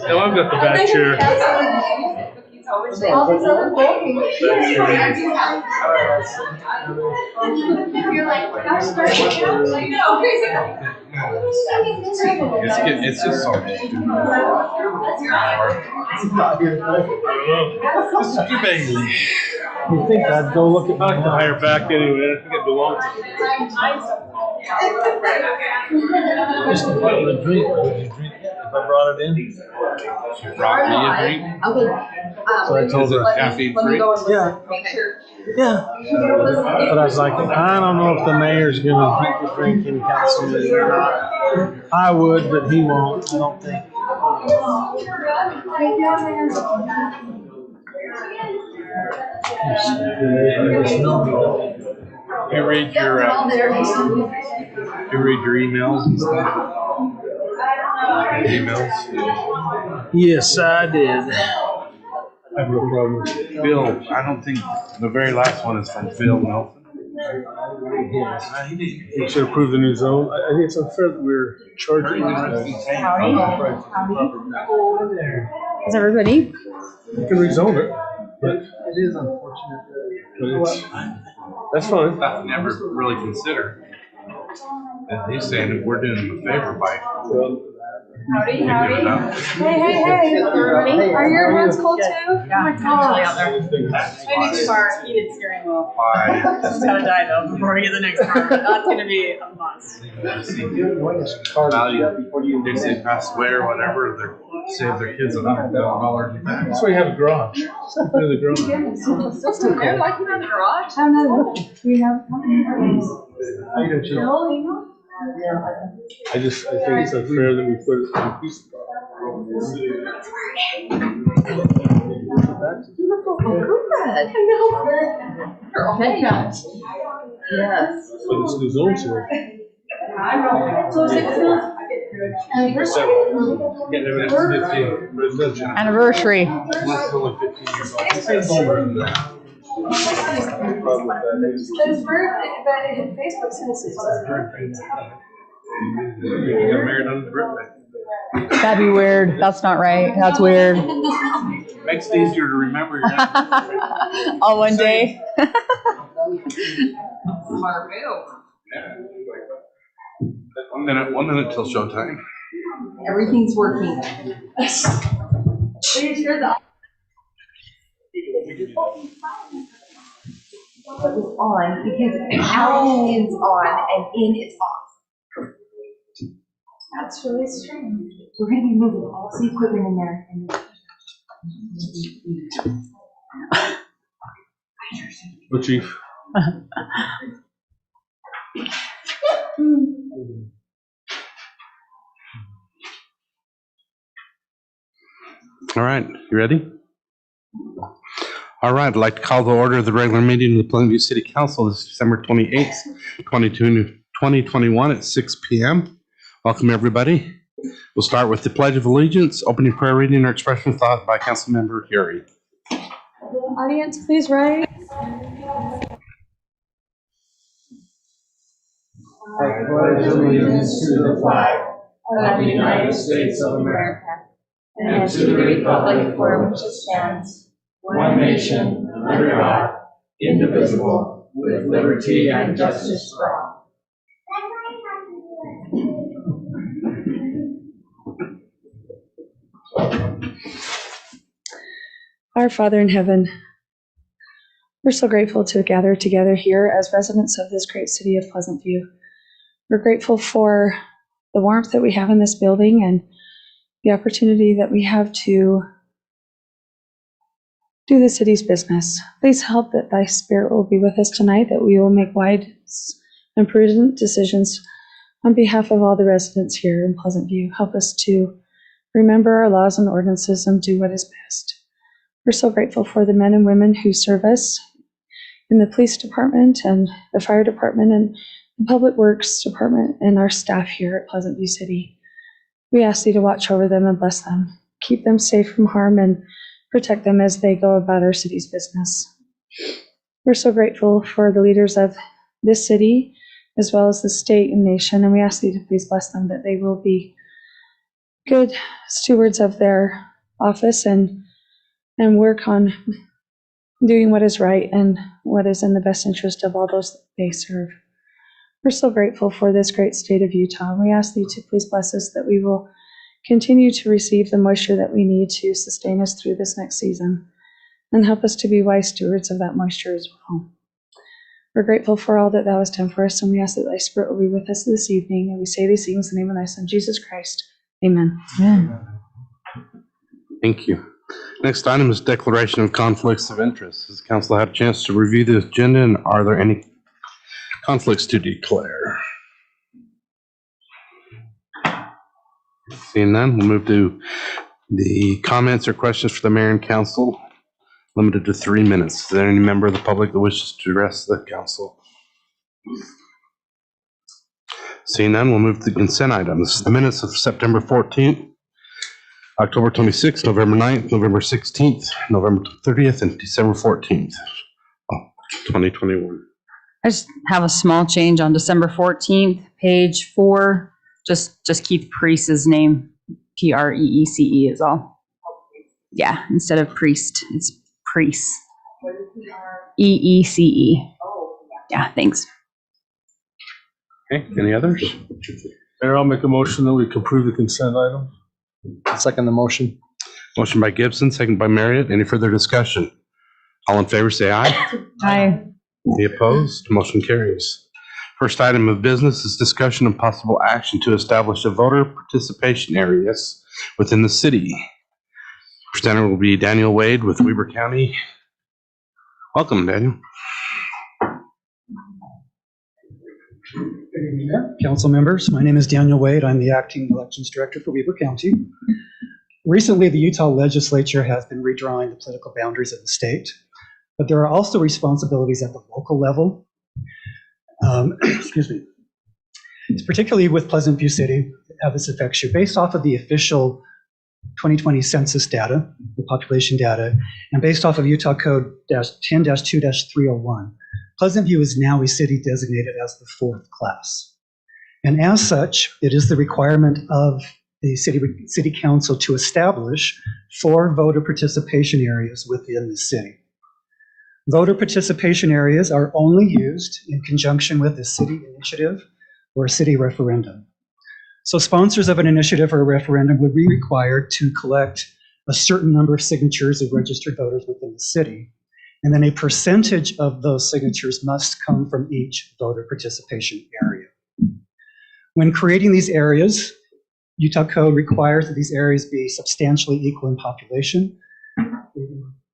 Now I've got the back chair. It's just so much. Mr. Bailey. You think I'd go look at the higher back anyway? I think it belongs to me. Just a bottle of drink. Would you drink if I brought it in? She brought me a drink. So I told her. Caffeine free? Yeah. Yeah. But I was like, I don't know if the mayor's gonna drink the drink in council meeting or not. I would, but he won't. I don't think. You read your emails and stuff? Emails? Yes, I did. I have no problem. Bill, I don't think the very last one is from Phil Nelson. We should approve the new zone. I think it's unfair that we're charging. Is everybody? You can rezone it, but It is unfortunate. that's fine. I've never really considered. And he's saying that we're doing him a favor by. Howdy, picking it howdy. up. Hey, everybody. Are your hands cold too? Oh my gosh. I need to borrow a heated steering wheel. It's gotta die though before we get the next car, but that's gonna be a must. They say pass away or whatever, they save their kids $100,000 back. That's why you have a garage. Just put it in the garage. They're like in the garage? I don't know. We have How you doing, Chief? I think it's unfair that we put it in a piece of property. Yes. But it's new zone to it. Anniversary. It's only 15 years old. Facebook says it's You got married on his birthday. That'd be weird. That's not right. That's weird. Makes it easier to remember your name. All one day. One minute till showtime. Everything's working. On because out is on and in is off. That's really strange. We're going to be moving all the equipment in there. But Chief. All right, you ready? All right, I'd like to call the order of the regular meeting of the Pleasantview City Council this December 28th, 2021 at 6 p.m. Welcome, everybody. We'll start with the Pledge of Allegiance, opening prayer reading or expression of thought by Councilmember Urey. Audience, please rise. I pledge allegiance to the flag of the United States of America and to the republic for which it stands, one nation, under God, indivisible, with liberty and justice for all. Our Father in heaven, we're so grateful to gather together here as residents of this great city of Pleasantview. We're grateful for the warmth that we have in this building and the opportunity that we have to do the city's business. Please help that thy spirit will be with us tonight, that we will make wise and prudent decisions on behalf of all the residents here in Pleasantview. Help us to remember our laws and ordinances and do what is best. We're so grateful for the men and women who serve us in the police department and the fire department and the public works department and our staff here at Pleasantview City. We ask thee to watch over them and bless them. Keep them safe from harm and protect them as they go about our city's business. We're so grateful for the leaders of this city as well as the state and nation. And we ask you to please bless them, that they will be good stewards of their office and work on doing what is right and what is in the best interest of all those that they serve. We're so grateful for this great state of Utah. We ask you to please bless us, that we will continue to receive the moisture that we need to sustain us through this next season, and help us to be wise stewards of that moisture as well. We're grateful for all that thou hast done for us, and we ask that thy Spirit will be with us this evening, and we say these things in the name of thy Son, Jesus Christ. Amen. Thank you. Next item is declaration of conflicts of interest. Has the council had a chance to review the agenda, and are there any conflicts to declare? Seeing none, we'll move to the comments or questions for the mayor and council, limited to 3 minutes. Is there any member of the public that wishes to address the council? Seeing none, we'll move to the consent items. The minutes of September 14th, October 26th, November 9th, November 16th, November 30th, and December 14th, 2021. I just have a small change on December 14th, page 4. Just keep Priest's name. Preece is all. Yeah, instead of priest, it's priest. EECE. Yeah, thanks. Okay, any others? Mayor, I'll make a motion that we can approve the consent item. Second the motion. Motion by Gibson, second by Marriott. Any further discussion? All in favor, say aye. Aye. Any opposed? Motion carries. First item of business is discussion of possible action to establish a voter participation areas within the city. Presenter will be Daniel Wade with Weber County. Welcome, Daniel. Good evening, Mayor, council members. My name is Daniel Wade. I'm the acting elections director for Weber County. Recently, the Utah legislature has been redrawing the political boundaries of the state, but there are also responsibilities at the local level. Excuse me. It's particularly with Pleasantview City, how this affects you. Based off of the official 2020 census data, the population data, and based off of Utah Code 10-2-301, Pleasantview is now a city designated as the fourth class. And as such, it is the requirement of the city council to establish 4 voter participation areas within the city. Voter participation areas are only used in conjunction with a city initiative or a city referendum. So sponsors of an initiative or a referendum would be required to collect a certain number of signatures of registered voters within the city, and then a percentage of those signatures must come from each voter participation area. When creating these areas, Utah Code requires that these areas be substantially equal in population,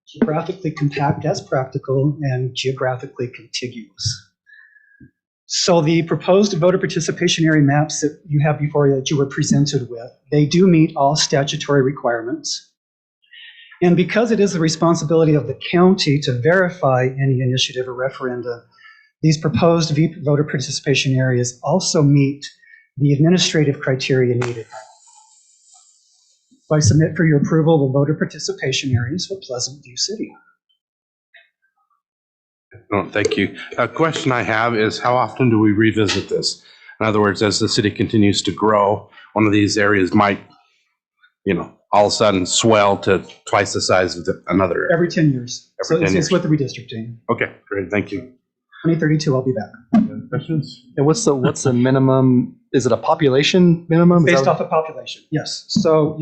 geographically compact as practical, and geographically contiguous. So the proposed voter participation area maps that you have before you that you were presented with, they do meet all statutory requirements. And because it is the responsibility of the county to verify any initiative or referenda, these proposed voter participation areas also meet the administrative criteria needed. So I submit for your approval the voter participation areas for Pleasantview City. Oh, thank you. A question I have is, how often do we revisit this? In other words, as the city continues to grow, one of these areas might, all of a sudden swell to twice the size of another area. Every 10 years. Every 10 It's years. with the redistricting. Okay, great, thank you. 2032, I'll be back. Questions? And what's the minimum? Is it a population minimum? Based off of population, yes. So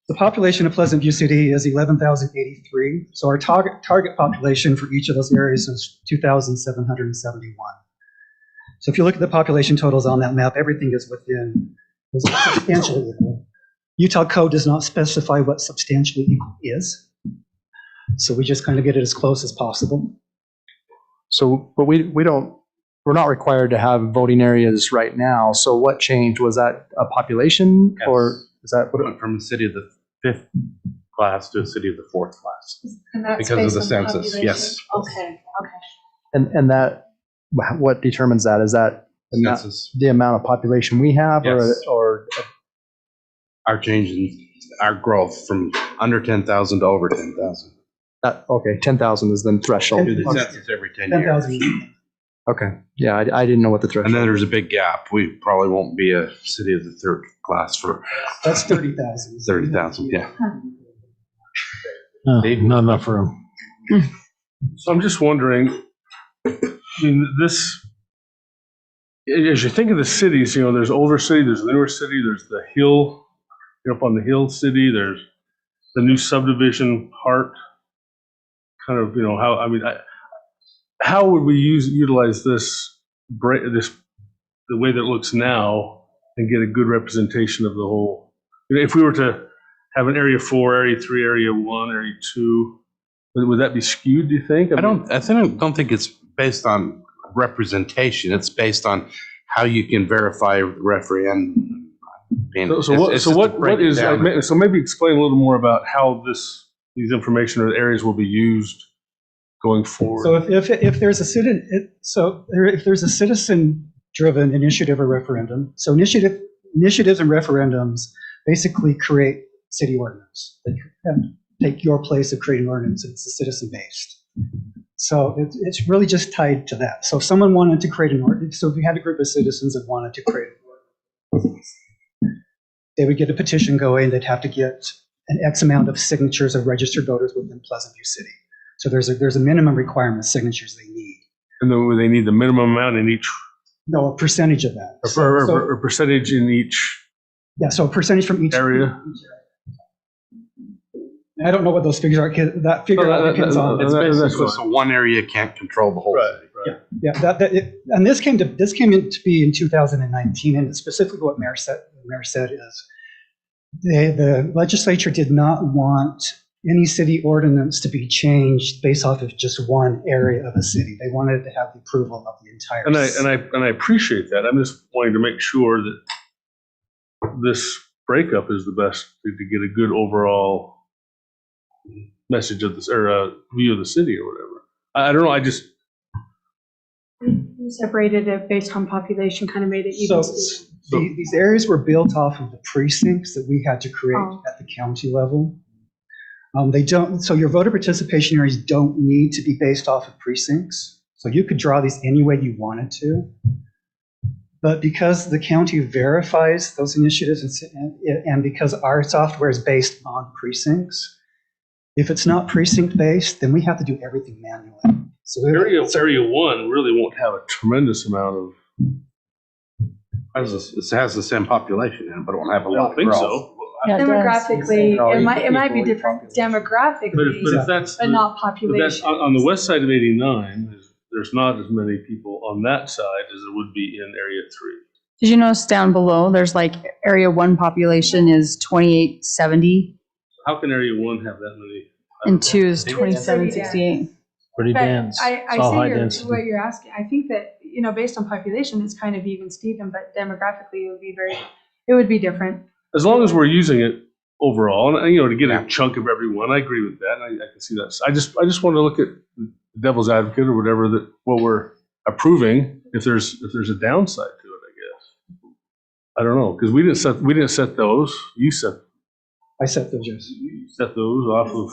the population of Pleasantview City is 11,083. So our target population for each of those areas is 2,771. So if you look at the population totals on that map, everything is substantially equal. Utah Code does not specify what substantially equal is. So we just kind of get it as close as possible. So, but we're not required to have voting areas right now. So what changed? Was that a population Yes. or is that Put it from the city of the 5th class to a city of the 4th class. And that's Because of based the on census, population? yes. Okay. and that what determines that? Is that Census. the amount of population we have Yes. or Our change in our growth from under 10,000 to over 10,000. okay, 10,000 is then threshold. Do the Okay. census every 10 years. 10,000. Okay, yeah, I didn't know what the And threshold. then there's a big gap. We probably won't be a city of the third class for That's 30,000. 30,000, yeah. No, not enough room. So I'm just wondering, I mean, as you think of the cities, there's older city, there's newer city, there's the hill, up on the hill city, there's the new subdivision part. Kind of, how would we utilize this, the way that it looks now and get a good representation of the whole? If we were to have an area 4, area 3, area 1, area 2, would that be skewed, do you think? I don't think it's based on representation. It's based on how you can verify referendum. So maybe explain a little more about how these information or areas will be used going forward. So if there's a citizen-driven initiative or referendum, so initiatives and referendums basically create city ordinance. They take your place of creating ordinance. It's citizen-based. So it's really just tied to that. So if someone wanted to create an ordinance, so if we had a group of citizens that wanted to create an ordinance, they would get a petition going. They'd have to get an X amount of signatures of registered voters within Pleasantview City. So there's a minimum requirement of signatures they need. And then they need the minimum amount in each? No, a percentage of that. Or percentage in each? Yeah, so a percentage from each area. I don't know what those figures are. That figure depends on. It's basically so one area can't control the whole city. Right. Yeah. And this came into be in 2019, and specifically what Mayor said is the legislature did not want any city ordinance to be changed based off of just one area of a city. They wanted it to have the approval of the entire city. And I appreciate that. I'm just wanting to make sure that this breakup is the best to get a good overall message of this, or view of the city or whatever. I don't know. I just separated it based on population, kind of made it even. So these areas were built off of the precincts that we had to create at the county level. They don't. So your voter participation areas don't need to be based off of precincts. So you could draw these any way you wanted to. But because the county verifies those initiatives and because our software is based on precincts, if it's not precinct-based, then we have to do everything manually. So area 1 really won't have a tremendous amount of. It has the same population in it, but it won't have a lot of think growth. so. Yeah, it Demographically, does. it might be different demographically, But if that's but not but that's population. on the west side of 89, there's not as many people on that side as there would be in area 3. Did you notice down below, there's like area 1 population is 2870 How can area 1 have that many? and 2 is 2768. Pretty But dense. I It's all high see density. what you're asking. I think that, based on population, it's kind of even Steven, but demographically, it would be different. As long as we're using it overall, and to get a chunk of everyone, I agree with that. And I can see that. I just want to look at the devil's advocate or whatever that what we're approving. If there's a downside to it, I guess. I don't know, because we didn't set those. You set. I set those. Yes. You set those off of.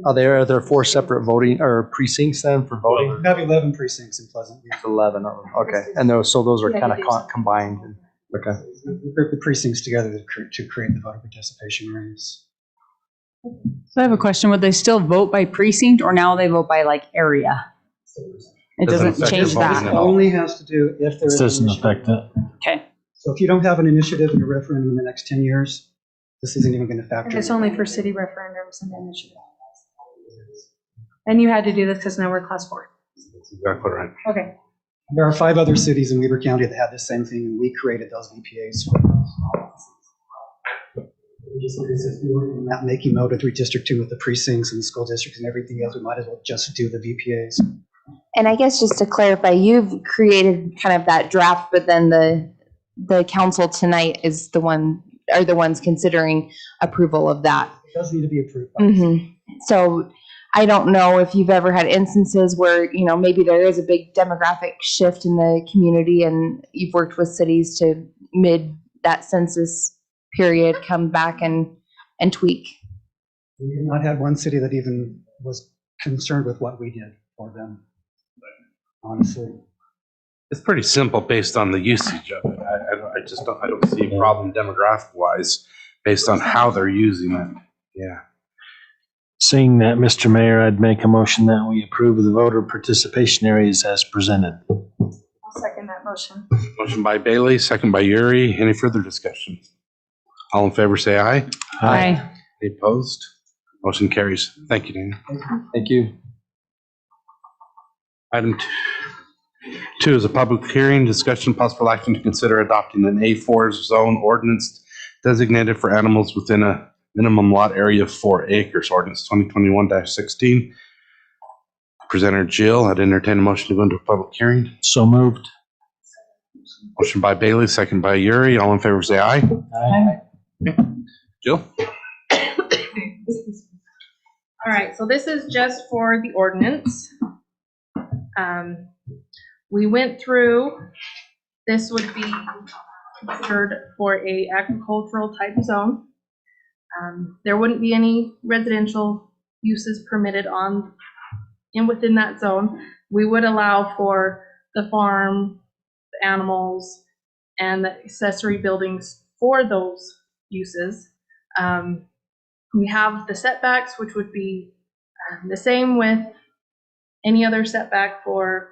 Are there 4 separate voting or precincts then for voting? We have 11 precincts in Pleasantview. 11 of them. Okay, and those are Yeah, kind they of combined. Okay. We group the precincts together to create the voter participation areas. So I have a question. Would they still vote by precinct or now they vote by like area? It Doesn't doesn't affect change the voting that. at all. Only has to do if there This is. doesn't an initiative. affect that. Okay. So if you don't have an initiative and a referendum in the next 10 years, this isn't even going to factor. And it's only for city referendums and initiatives. And you had to do this because now we're class 4. That's exactly right. Okay. There are 5 other cities in Weber County that have the same thing, and we created those VPAs for them. Not making note of redistricting with the precincts and the school districts and everything else, we might as well just do the VPAs. And I guess just to clarify, you've created kind of that draft, but then the council tonight is the ones considering approval of that. It does need to be approved. So I don't know if you've ever had instances where, maybe there is a big demographic shift in the community and you've worked with cities to mid that census period come back and tweak. We have not had one city that even was concerned with what we did for them. honestly. It's pretty simple based on the usage of it. I don't see a problem demographic wise based on how they're using it. Yeah. Seeing that, Mr. Mayor, I'd make a motion that we approve the voter participation areas as presented. I'll second that motion. Motion by Bailey, second by Uri. Any further discussion? All in favor, say aye. Aye. Any opposed? Motion carries. Thank you, Daniel. Thank you. Item 2 is a public hearing, discussion, possible action to consider adopting an A4 zone ordinance designated for animals within a minimum lot area of 4 acres, ordinance 2021-16. Presenter Jill, I'd entertain a motion to go into a public hearing. So moved. Motion by Bailey, second by Uri. All in favor, say aye. Aye. Jill? All right, so this is just for the ordinance. We went through, this would be considered for a agricultural type zone. There wouldn't be any residential uses permitted within that zone. We would allow for the farm, the animals, and the accessory buildings for those uses. We have the setbacks, which would be the same with any other setback for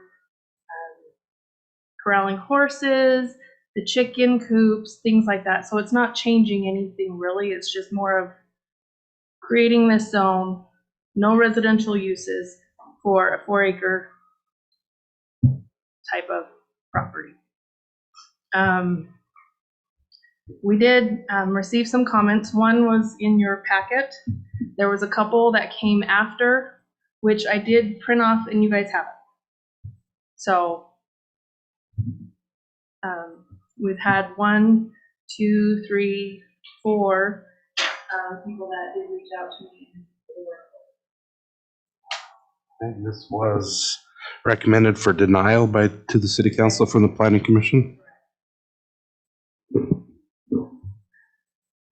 corralling horses, the chicken coops, things like that. So it's not changing anything really. It's just more of creating this zone, no residential uses for a 4-acre type of property. We did receive some comments. One was in your packet. There was a couple that came after, which I did print off, and you guys have it. So we've had 1, 2, 3, 4 people that did reach out to me. And this was recommended for denial to the city council from the planning commission.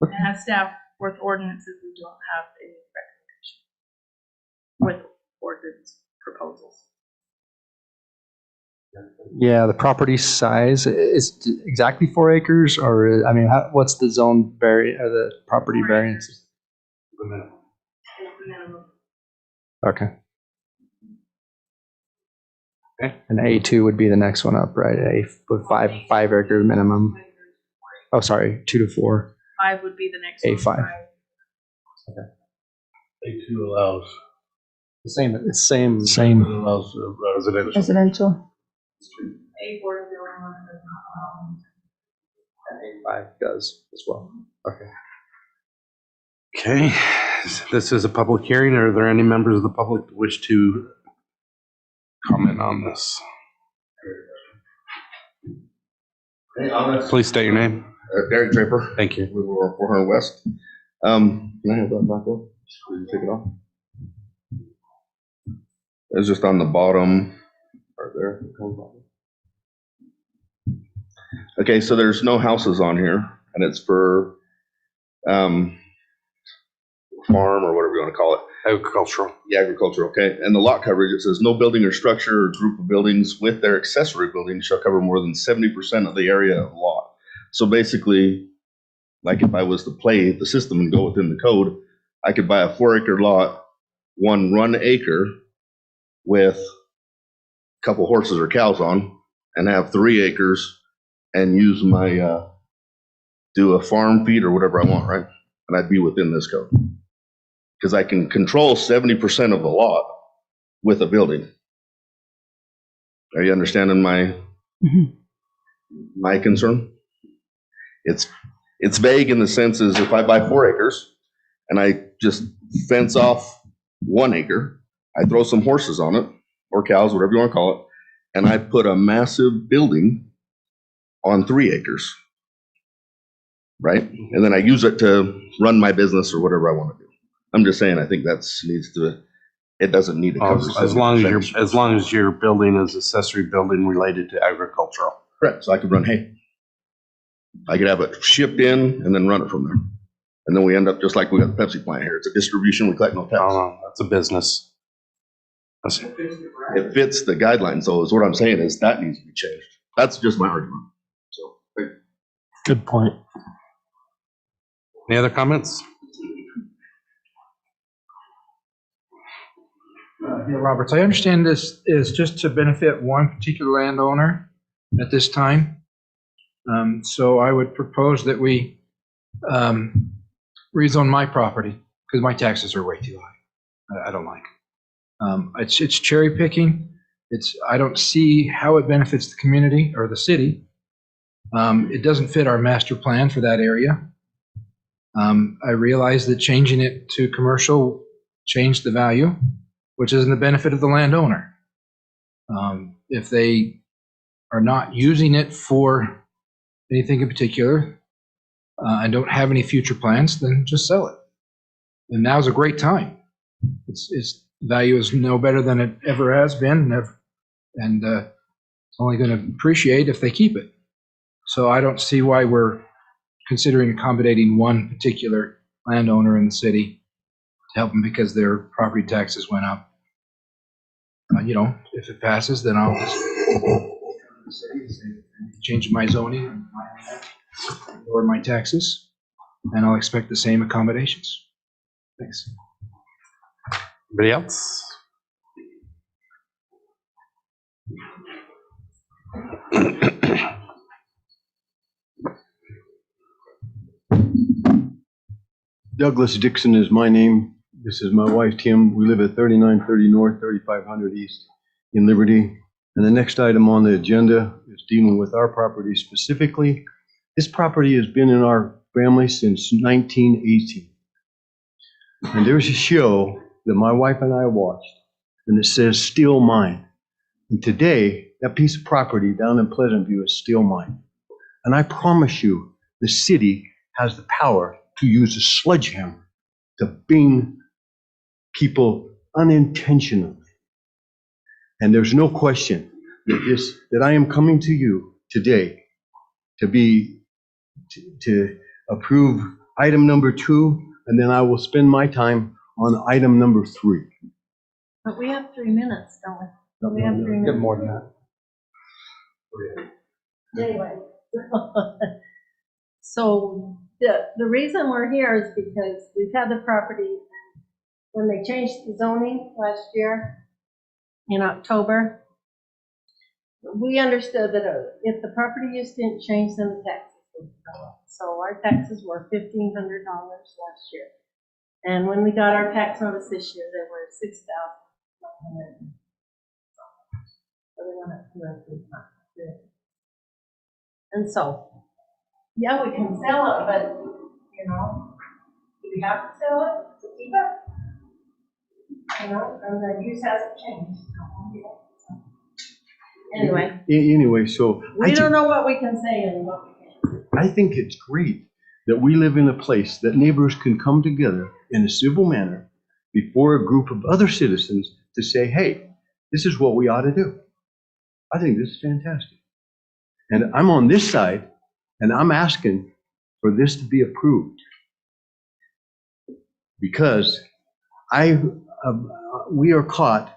And as staff with ordinances, we don't have any recommendation with ordinance proposals. Yeah, the property size is exactly 4 acres, or I mean, what's the zone or the property variances? Okay. Okay. And A2 would be the next one up, right? With 5 acre minimum. Oh, sorry, 2 to 4. 5 would be the next A5. one. A2 allows. The same. It's same. Same. Allows residential. Residential. A4 A5 does as well. Okay. Okay, this is a public hearing. Are there any members of the public that wish to comment on this? Please state your name. Derek Draper. Thank you. We were 400 West. Can I have that back up? Will you take it off? It's just on the bottom right there. Okay, so there's no houses on here, and it's for farm or whatever you want to call it. Agricultural. Yeah, agricultural, okay. And the lot coverage, it says no building or structure or group of buildings with their accessory buildings shall cover more than 70% of the area of the lot. So basically, like if I was to play the system and go within the code, I could buy a 4-acre lot, 1 acre with a couple horses or cows on, and have 3 acres and use my, do a farm feed or whatever I want, right? And I'd be within this code. Because I can control 70% of the lot with a building. Are you understanding my concern? It's vague in the sense is if I buy 4 acres and I just fence off 1 acre, I throw some horses on it or cows, whatever you want to call it, and I put a massive building on 3 acres, right? And then I use it to run my business or whatever I want to do. I'm just saying, I think it doesn't need to cover. As long as your building is accessory building related to agricultural. Correct. So I could run hay. I could have it shipped in and then run it from there. And then we end up just like we got the Pepsi plant here. It's a distribution. We collect no tax. Oh, no, that's a business. It fits the guidelines, though, is what I'm saying, is that needs to be changed. That's just my argument. So, Good point. Any other comments? Yeah, Roberts, I understand this is just to benefit one particular landowner at this time. So I would propose that we rezone my property because my taxes are way too high. I don't like it. It's cherry picking. I don't see how it benefits the community or the city. It doesn't fit our master plan for that area. I realize that changing it to commercial changed the value, which is in the benefit of the landowner. If they are not using it for anything in particular and don't have any future plans, then just sell it. And now's a great time. Its value is no better than it ever has been, and it's only going to appreciate if they keep it. So I don't see why we're considering accommodating one particular landowner in the city to help them because their property taxes went up. If it passes, then I'll just change my zoning, lower my taxes, and I'll expect the same accommodations. Thanks. Anybody else? Douglas Dixon is my name. This is my wife, Tim. We live at 3930 North, 3500 East in Liberty. And the next item on the agenda is dealing with our property specifically. This property has been in our family since 1918. And there's a show that my wife and I watched, and it says, "Still Mine." And today, that piece of property down in Pleasantview is still mine. And I promise you, the city has the power to use a sledgehammer to bing people unintentionally. And there's no question that I am coming to you today to approve item number 2, and then I will spend my time on item number 3. But we have 3 minutes, don't we? We have 3 minutes. Get more than that. Anyway. So the reason we're here is because we've had the property, when they changed the zoning last year in October, we understood that if the property use didn't change, then the taxes would go up. So our taxes were $1,500 last year. And when we got our tax notice this year, they were $6,100. So they went up to $3,500. And so, yeah, we can sell it, but, do we have to sell it to keep it? And the use hasn't changed. Anyway, so we don't know what we can say and what we can't. I think it's great that we live in a place that neighbors can come together in a civil manner before a group of other citizens to say, hey, this is what we ought to do. I think this is fantastic. And I'm on this side, and I'm asking for this to be approved because we are caught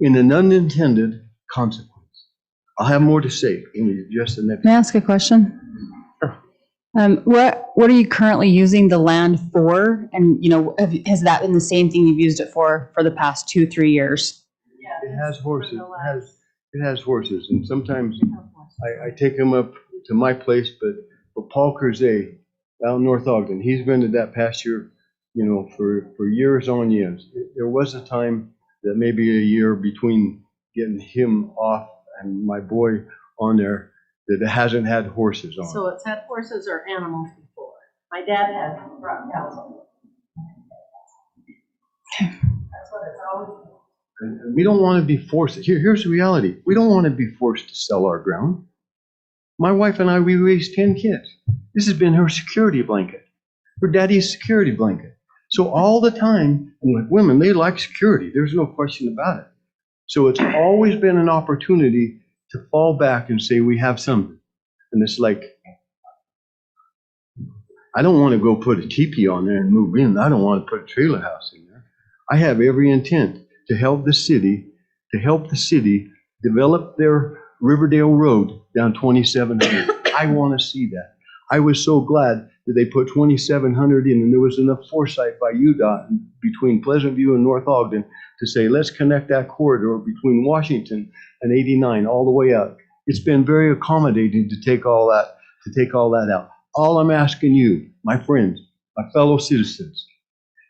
in an unintended consequence. I'll have more to say in just the next. May I ask a question? What are you currently using the land for? And, has that been the same thing you've used it for the past 2-3 years? Yeah, it has horses. It has horses, and sometimes I take them up to my place, but Paul Curzay out in North Ogden, he's been to that pasture, for years on years. There was a time that maybe a year between getting him off and my boy on there that it hasn't had horses on. So it's had horses or animals before. My dad had brought cows on. That's what it's always been. And we don't want to be forced. Here's the reality. We don't want to be forced to sell our ground. My wife and I, we raised 10 kids. This has been her security blanket, her daddy's security blanket. So all the time, and with women, they like security. There's no question about it. So it's always been an opportunity to fall back and say, we have something. And it's like, I don't want to go put a teepee on there and move in. I don't want to put a trailer house in there. I have every intent to help the city to help the city develop their Riverdale Road down 2700. I want to see that. I was so glad that they put 2700 in, and there was enough foresight by UDOT between Pleasantview and North Ogden to say, let's connect that corridor between Washington and 89 all the way out. It's been very accommodating to take all that out. All I'm asking you, my friends, my fellow citizens,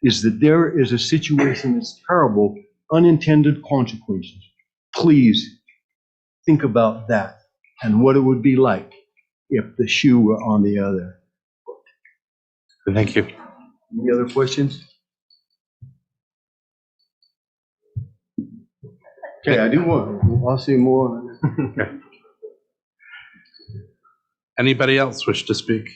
is that there is a situation that's terrible, unintended consequences. Please think about that and what it would be like if the shoe were on the other. Thank you. Any other questions? Okay, I do want, I'll see more on it. Okay. Anybody else wish to speak?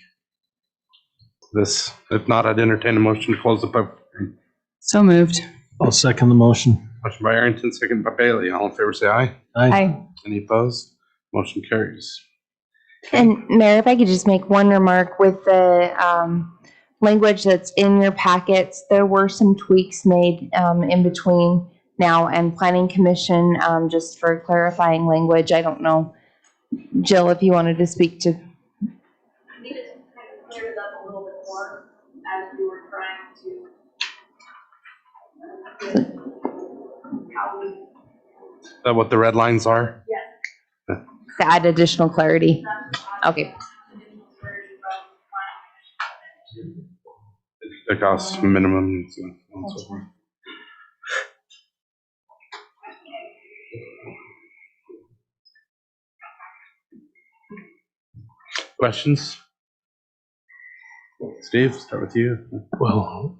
This, if not, I'd entertain a motion to close the public hearing. So moved. I'll second the motion. Motion by Arrington, second by Bailey. All in favor, say aye. Aye. Any opposed? Motion carries. And Mayor, if I could just make one remark with the language that's in your packets, there were some tweaks made in between now and Planning Commission, just for clarifying language. I don't know, Jill, if you wanted to speak to. I need to kind of clear it up a little bit more as we were trying to. Is that what the red lines are? Yes. To add additional clarity. Okay. The cost minimum and so on and so forth. Questions? Steve, start with you. Well,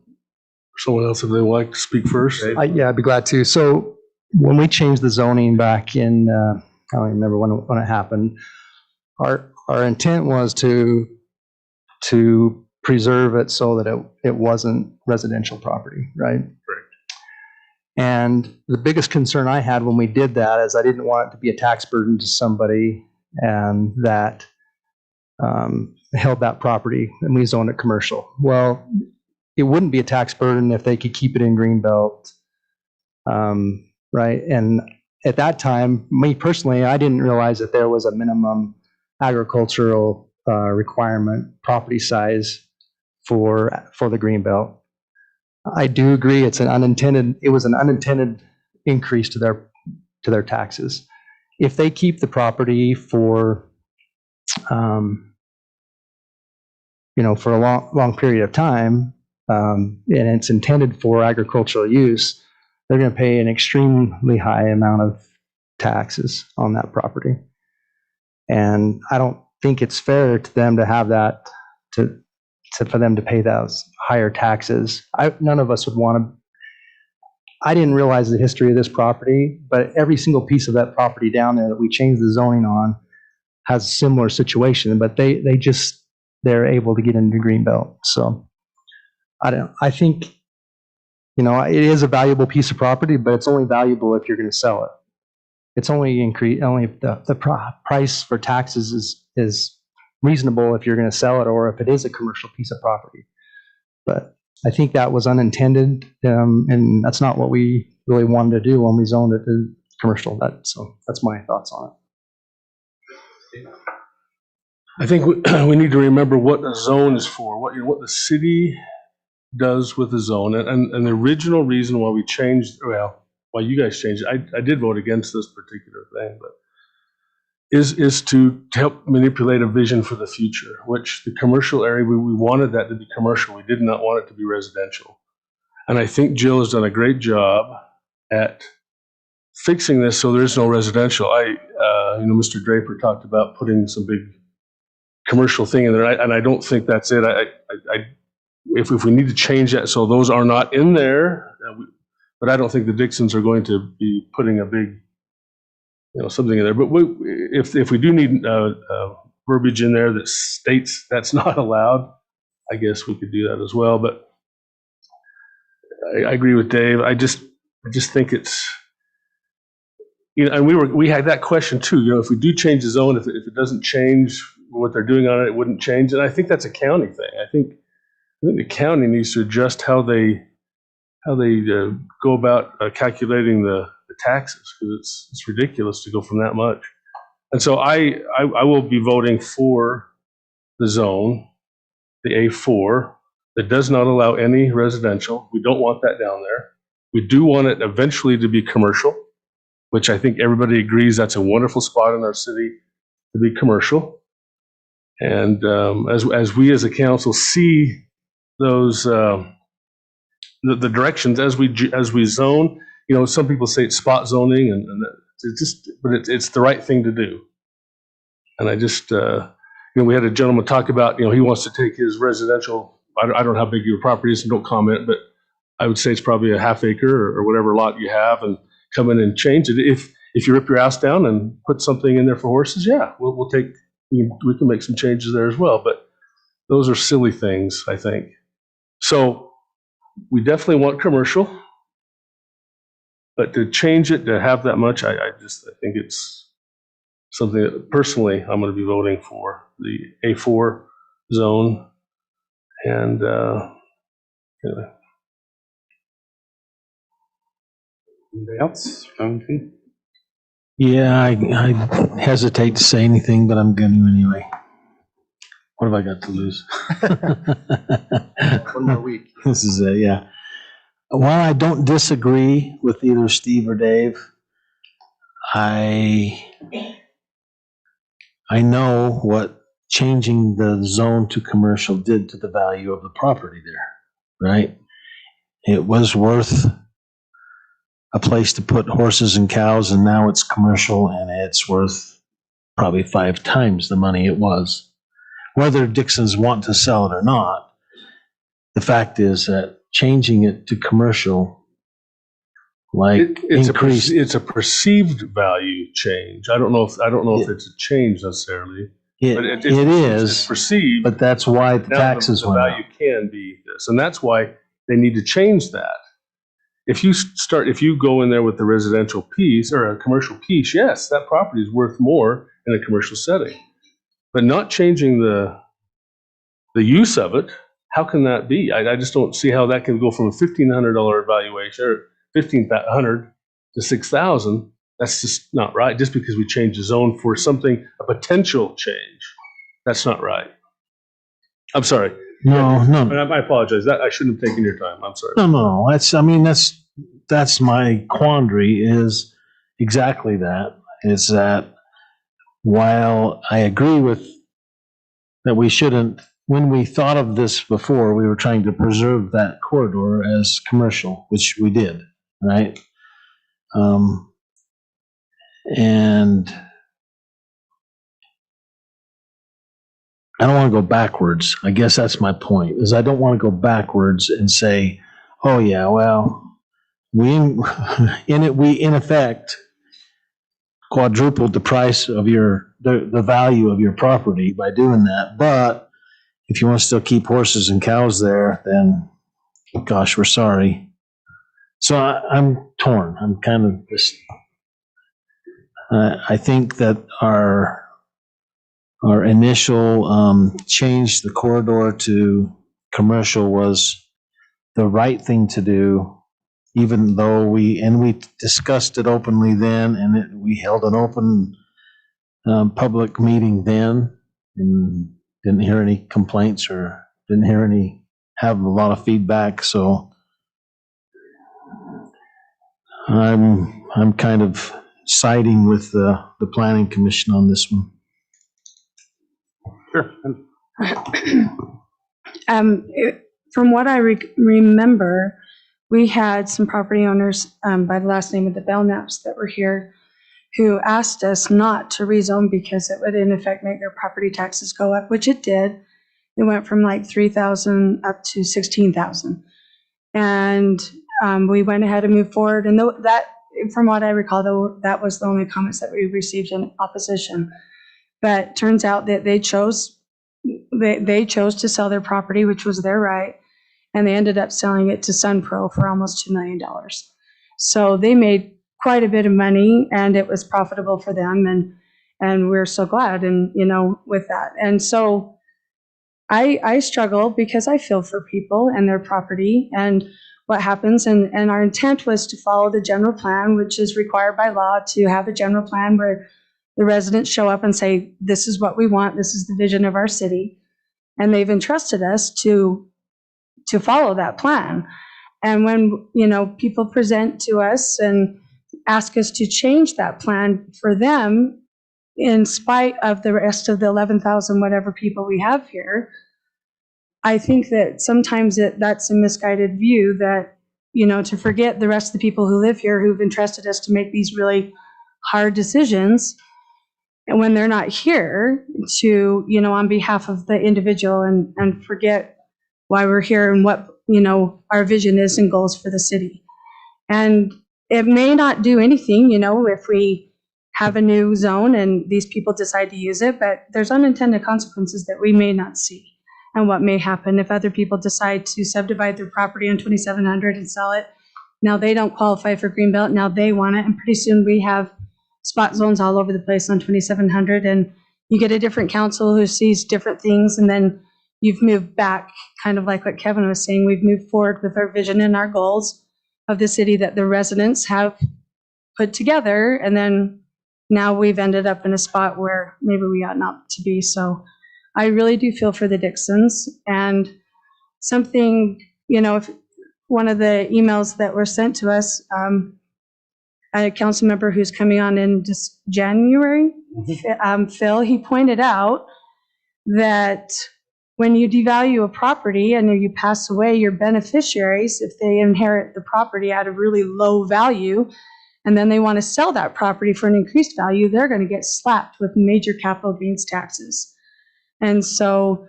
someone else, if they would like to speak first. Yeah, I'd be glad to. So when we changed the zoning back in, I don't remember when it happened, our intent was to preserve it so that it wasn't residential property, right? Correct. And the biggest concern I had when we did that is I didn't want it to be a tax burden to somebody and that held that property and we zoned it commercial. Well, it wouldn't be a tax burden if they could keep it in Greenbelt, right? And at that time, me personally, I didn't realize that there was a minimum agricultural requirement property size for the Greenbelt. I do agree it was an unintended increase to their taxes. If they keep the property for for a long period of time, and it's intended for agricultural use, they're going to pay an extremely high amount of taxes on that property. And I don't think it's fair to them to have that, for them to pay those higher taxes. None of us would want to. I didn't realize the history of this property, but every single piece of that property down there that we changed the zoning on has a similar situation, but they're able to get into Greenbelt. So I think, it is a valuable piece of property, but it's only valuable if you're going to sell it. It's only if the price for taxes is reasonable if you're going to sell it or if it is a commercial piece of property. But I think that was unintended, and that's not what we really wanted to do when we zoned it to commercial. So that's my thoughts on it. I think we need to remember what a zone is for, what the city does with the zone. And the original reason why why you guys changed it, I did vote against this particular thing, but is to help manipulate a vision for the future, which the commercial area, we wanted that to be commercial. We did not want it to be residential. And I think Jill has done a great job at fixing this so there's no residential. Mr. Draper talked about putting some big commercial thing in there, and I don't think that's it. If we need to change that so those are not in there, but I don't think the Dixons are going to be putting a big, something in there. But if we do need verbiage in there that states that's not allowed, I guess we could do that as well. But I agree with Dave. I just think it's, and we had that question too. If we do change the zone, if it doesn't change what they're doing on it, it wouldn't change. And I think that's a county thing. I think the county needs to adjust how they go about calculating the taxes, because it's ridiculous to go from that much. And so I will be voting for the zone, the A4, that does not allow any residential. We don't want that down there. We do want it eventually to be commercial, which I think everybody agrees that's a wonderful spot in our city to be commercial. And as we as a council see those the directions as we zone, some people say it's spot zoning, and it's the right thing to do. And I just we had a gentleman talk about he wants to take his residential. I don't know how big your property is, and don't comment, but I would say it's probably a half acre or whatever lot you have, and come in and change it. If you rip your house down and put something in there for horses, yeah, we'll take. We can make some changes there as well, but those are silly things, I think. So we definitely want commercial, but to change it to have that much, I think it's something that personally I'm going to be voting for, the A4 zone. And anyway. Anybody else? Okay. Yeah, I hesitate to say anything, but I'm going to anyway. What have I got to lose? One more week. This is it, yeah. While I don't disagree with either Steve or Dave, I know what changing the zone to commercial did to the value of the property there, right? It was worth a place to put horses and cows, and now it's commercial, and it's worth probably 5 times the money it was. Whether Dixons want to sell it or not, the fact is that changing it to commercial, it's a perceived value change. I don't know if it's a change necessarily. It's perceived, but that's why the taxes went up. The value can be this, and that's why they need to change that. If you go in there with the residential piece or a commercial piece, yes, that property is worth more in a commercial setting. But not changing the use of it, how can that be? I just don't see how that can go from a $1,500 valuation or $1,500 to $6,000. That's just not right. Just because we change the zone for something, a potential change, that's not right. I'm sorry. No. I apologize. I shouldn't have taken your time. I'm sorry. No. That's my quandary is exactly that. Is that while I agree with that we shouldn't, when we thought of this before, we were trying to preserve that corridor as commercial, which we did, right? And I don't want to go backwards. I guess that's my point, is I don't want to go backwards and say, oh yeah, well, we in effect quadrupled the price of the value of your property by doing that. But if you want to still keep horses and cows there, then gosh, we're sorry. So I'm torn. I'm kind of just, I think that our initial change the corridor to commercial was the right thing to do, even though we discussed it openly then, and we held an open public meeting then, and didn't hear any complaints or have a lot of feedback. So I'm kind of siding with the planning commission on this one. Sure. From what I remember, we had some property owners by the last name of the Belknaps that were here who asked us not to rezone because it would in effect make their property taxes go up, which it did. It went from like $3,000 up to $16,000. And we went ahead and moved forward. And that, from what I recall, though, that was the only comments that we received in opposition. But turns out that they chose to sell their property, which was their right, and they ended up selling it to SunPro for almost $2 million. So they made quite a bit of money, and it was profitable for them, and we're so glad, and with that. And so I struggle because I feel for people and their property, and what happens. And our intent was to follow the general plan, which is required by law to have a general plan where the residents show up and say, this is what we want, this is the vision of our city. And they've entrusted us to follow that plan. And when, people present to us and ask us to change that plan for them, in spite of the rest of the 11,000 whatever people we have here, I think that sometimes that's a misguided view that, to forget the rest of the people who live here who've entrusted us to make these really hard decisions, and when they're not here to, on behalf of the individual and forget why we're here and what, our vision is and goals for the city. And it may not do anything, if we have a new zone and these people decide to use it, but there's unintended consequences that we may not see. And what may happen if other people decide to subdivide their property on 2700 and sell it. Now they don't qualify for Greenbelt, now they want it, and pretty soon we have spot zones all over the place on 2700, and you get a different council who sees different things, and then you've moved back, kind of like what Kevin was saying, we've moved forward with our vision and our goals of the city that the residents have put together, and then now we've ended up in a spot where maybe we ought not to be. So I really do feel for the Dixons, and something, if one of the emails that were sent to us, a council member who's coming on in just January, Phil, he pointed out that when you devalue a property and you pass away, your beneficiaries, if they inherit the property at a really low value, and then they want to sell that property for an increased value, they're going to get slapped with major capital gains taxes. And so,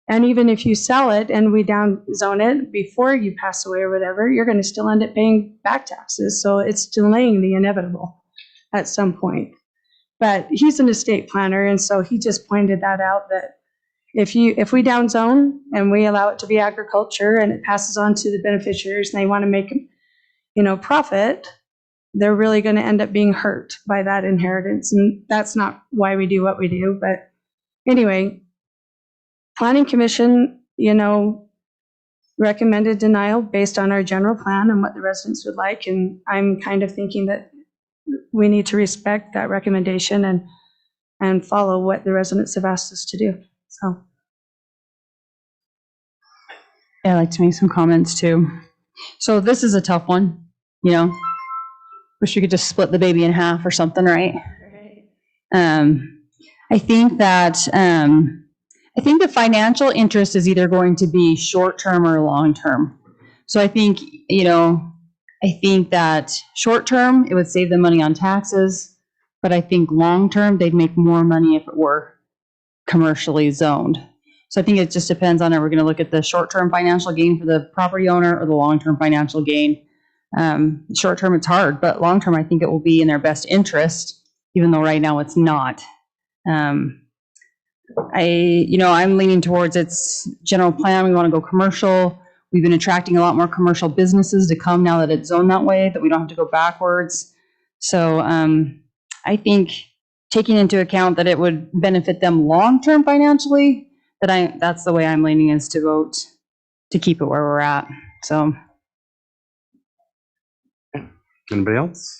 and even if you sell it and we downzone it before you pass away or whatever, you're going to still end up paying back taxes. So it's delaying the inevitable at some point. But he's an estate planner, and so he just pointed that out, that if we downzone and we allow it to be agriculture and it passes on to the beneficiaries and they want to make, profit, they're really going to end up being hurt by that inheritance. And that's not why we do what we do. But anyway, Planning Commission, recommended denial based on our general plan and what the residents would like. And I'm kind of thinking that we need to respect that recommendation and follow what the residents have asked us to do. So. Yeah, I'd like to make some comments too. So this is a tough one, wish you could just split the baby in half or something, right? I think that the financial interest is either going to be short-term or long-term. So I think that short-term, it would save them money on taxes, but I think long-term, they'd make more money if it were commercially zoned. So I think it just depends on, are we going to look at the short-term financial gain for the property owner or the long-term financial gain? Short-term, it's hard, but long-term, I think it will be in their best interest, even though right now it's not. I'm leaning towards its general plan. We want to go commercial. We've been attracting a lot more commercial businesses to come now that it's zoned that way, that we don't have to go backwards. So I think taking into account that it would benefit them long-term financially, that's the way I'm leaning, is to vote to keep it where we're at. So. Anybody else?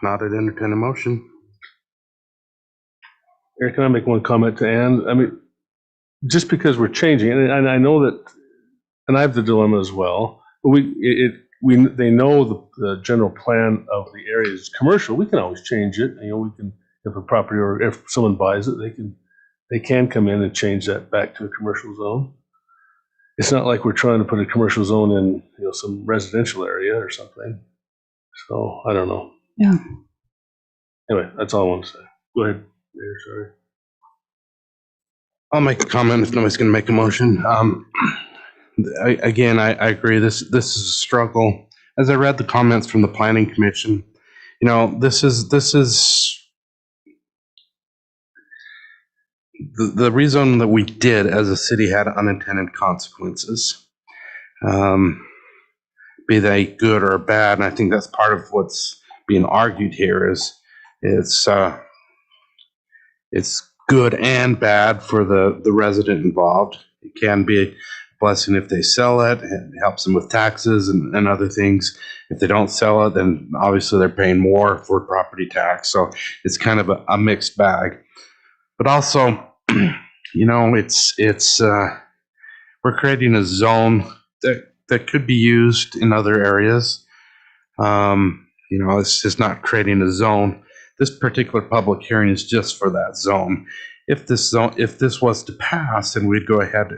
Not, I'd entertain a motion. Eric, can I make one comment to Ann? I mean, just because we're changing, and I know that, and I have the dilemma as well, but they know the general plan of the area is commercial. We can always change it. We can, if a property or if someone buys it, they can come in and change that back to a commercial zone. It's not like we're trying to put a commercial zone in, some residential area or something. So I don't know. Yeah. Anyway, that's all I want to say. Go ahead, Mayor, sorry. I'll make a comment if nobody's going to make a motion. I agree. This is a struggle. As I read the comments from the Planning Commission, this is the reason that we did as a city had unintended consequences, be they good or bad. And I think that's part of what's being argued here is it's good and bad for the resident involved. It can be blessing if they sell it. It helps them with taxes and other things. If they don't sell it, then obviously they're paying more for property tax. So it's kind of a mixed bag. But also, you know, we're creating a zone that could be used in other areas. You know, it's just not creating a zone. This particular public hearing is just for that zone. If this was to pass, then we'd go ahead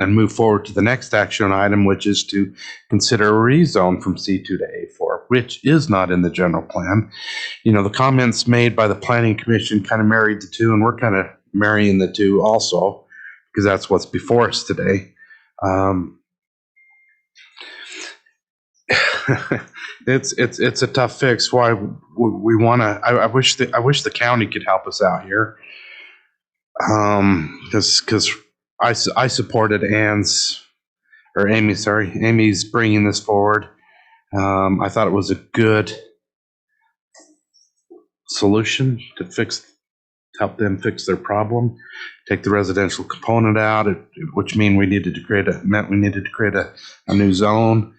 and move forward to the next action item, which is to consider a rezone from C2 to A4, which is not in the general plan. You know, the comments made by the Planning Commission kind of married the two, and we're kind of marrying the two also, because that's what's before us today. It's a tough fix. Why we want to? I wish the county could help us out here. Because I supported Amy's bringing this forward. I thought it was a good solution to help them fix their problem. Take the residential component out, which meant we needed to create a new zone.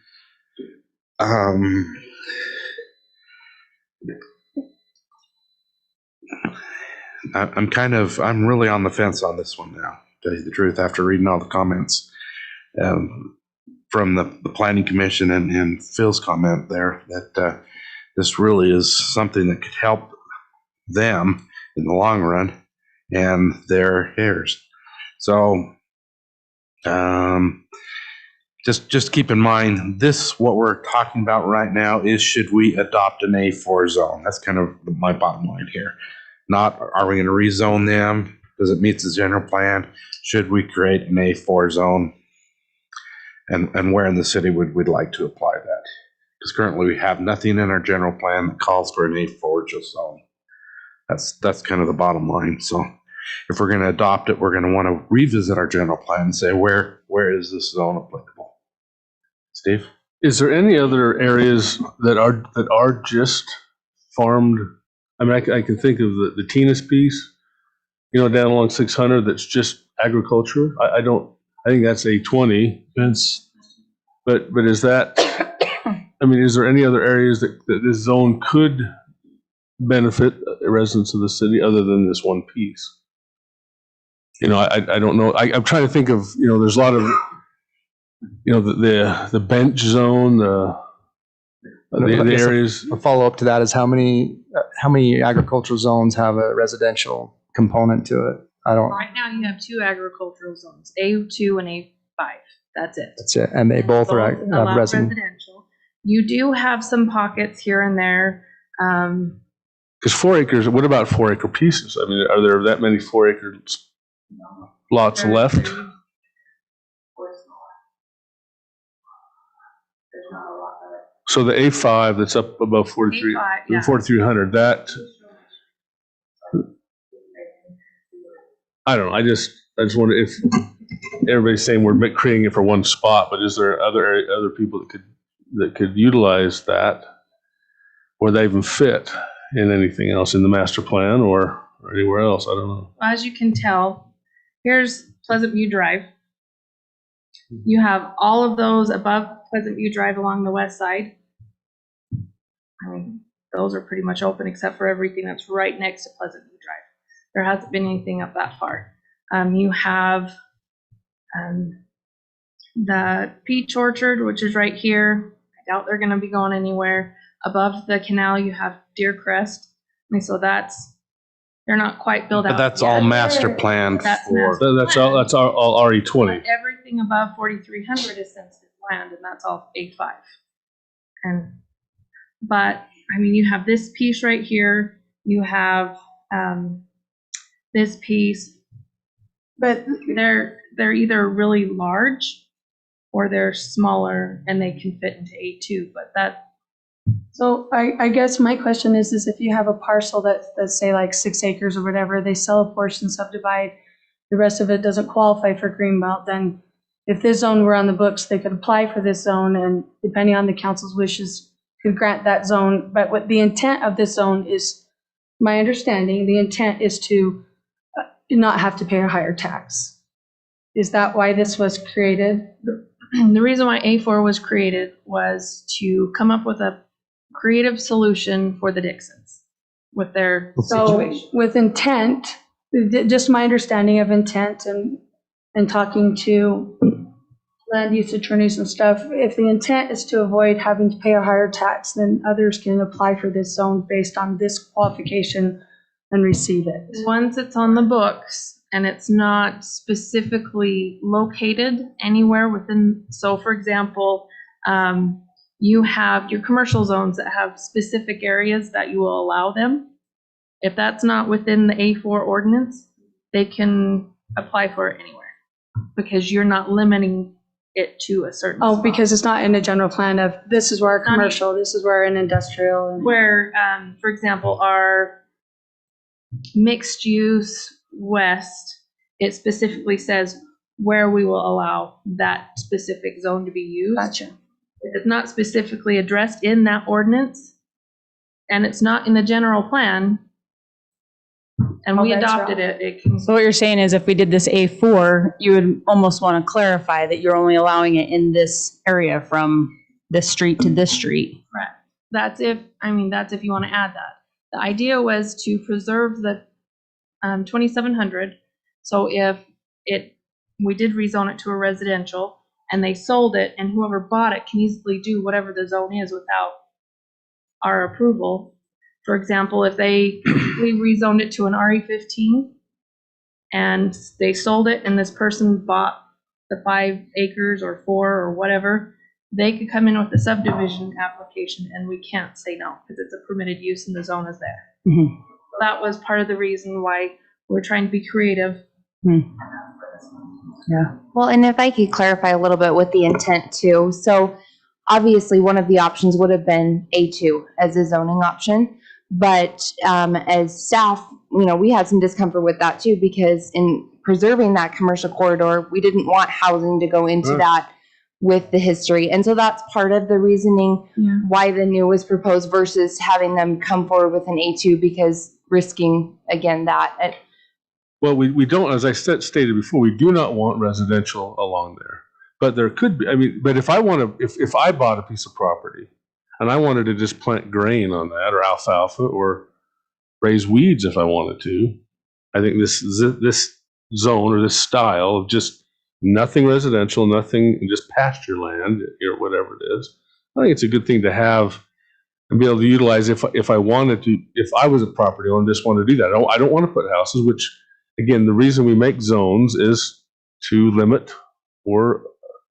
I'm really on the fence on this one now, to tell you the truth, after reading all the comments from the Planning Commission and Phil's comment there, that this really is something that could help them in the long run and their heirs. So just keep in mind, what we're talking about right now is, should we adopt an A4 zone? That's kind of my bottom line here. Not, are we going to rezone them? Does it meet the general plan? Should we create an A4 zone? And where in the city would we like to apply that? Because currently we have nothing in our general plan that calls for an A4 zone. That's kind of the bottom line. So if we're going to adopt it, we're going to want to revisit our general plan and say, where is this zone applicable? Steve? Is there any other areas that are just farmed? I mean, I can think of the Tina's piece, you know, down along 600, that's just agriculture. I think that's A20. But is that, I mean, is there any other areas that this zone could benefit the residents of the city other than this one piece? You know, I don't know. I'm trying to think of, you know, there's a lot of, you know, the bench zone, the areas. A follow up to that is how many agricultural zones have a residential component to it? Right now you have 2 agricultural zones, A2 and A5. That's it. That's it. And they both are allow residential. You do have some pockets here and there. Because 4 acres, what about 4 acre pieces? I mean, are there that many 4 acre lots left? There's not a lot of it. So the A5 that's up above 43, A5, yeah. 4,300, that, I don't know. I just wonder if everybody's saying we're creating it for one spot, but is there other people that could utilize that, or they even fit in anything else in the master plan or anywhere else? I don't know. As you can tell, here's Pleasantview Drive. You have all of those above Pleasantview Drive along the west side. I mean, those are pretty much open except for everything that's right next to Pleasantview Drive. There hasn't been anything up that far. You have the peach orchard, which is right here. I doubt they're going to be going anywhere. Above the canal, you have Deer Crest. And so they're not quite built out. But that's all master planned for. That's all RE20. Everything above 4,300 is sensitive land, and that's all A5. But I mean, you have this piece right here. You have this piece, but they're either really large or they're smaller and they can fit into A2. But that. So I guess my question is if you have a parcel that's say like 6 acres or whatever, they sell a portion, subdivide, the rest of it doesn't qualify for Greenbelt, then if this zone were on the books, they could apply for this zone and depending on the council's wishes, could grant that zone. But what the intent of this zone is, my understanding, the intent is to not have to pay a higher tax. Is that why this was created? The reason why A4 was created was to come up with a creative solution for the Dixons with their So situation. with intent, just my understanding of intent and talking to land use attorneys and stuff, if the intent is to avoid having to pay a higher tax, then others can apply for this zone based on this qualification and receive it. Once it's on the books and it's not specifically located anywhere within, so for example, you have your commercial zones that have specific areas that you will allow them. If that's not within the A4 ordinance, they can apply for it anywhere because you're not limiting it to a certain Oh, spot. because it's not in a general plan of this is where our commercial, this is where an industrial. And Where, for example, our mixed use west, it specifically says where we will allow that specific zone to be used. Gotcha. If it's not specifically addressed in that ordinance, and it's not in the general plan, and we Oh, that's adopted wrong. it, it can. So what you're saying is if we did this A4, you would almost want to clarify that you're only allowing it in this area from this street to this street. Correct. That's if you want to add that. The idea was to preserve the 2700. So if we did rezone it to a residential and they sold it and whoever bought it can easily do whatever the zone is without our approval. For example, if we rezoned it to an RE15 and they sold it and this person bought the 5 acres or 4 or whatever, they could come in with a subdivision application and we can't say no because it's a permitted use and the zone is there. Mhm. So that was part of the reason why we're trying to be creative. Yeah. Well, and if I could clarify a little bit with the intent too. So obviously, one of the options would have been A2 as a zoning option. But as staff, we had some discomfort with that too, because in preserving that commercial corridor, we didn't want housing to go into that with the history. And so that's part of the reasoning why the new was proposed versus having them come forward with an A2, because risking, again, that. Well, we don't, as I stated before, we do not want residential along there. But there could be, but if I bought a piece of property and I wanted to just plant grain on that or alfalfa or raise weeds if I wanted to, I think this zone or this style of just nothing residential, nothing, just pasture land or whatever it is, I think it's a good thing to have and be able to utilize if I wanted to, if I was a property owner and just wanted to do that. I don't want to put houses, which, again, the reason we make zones is to limit or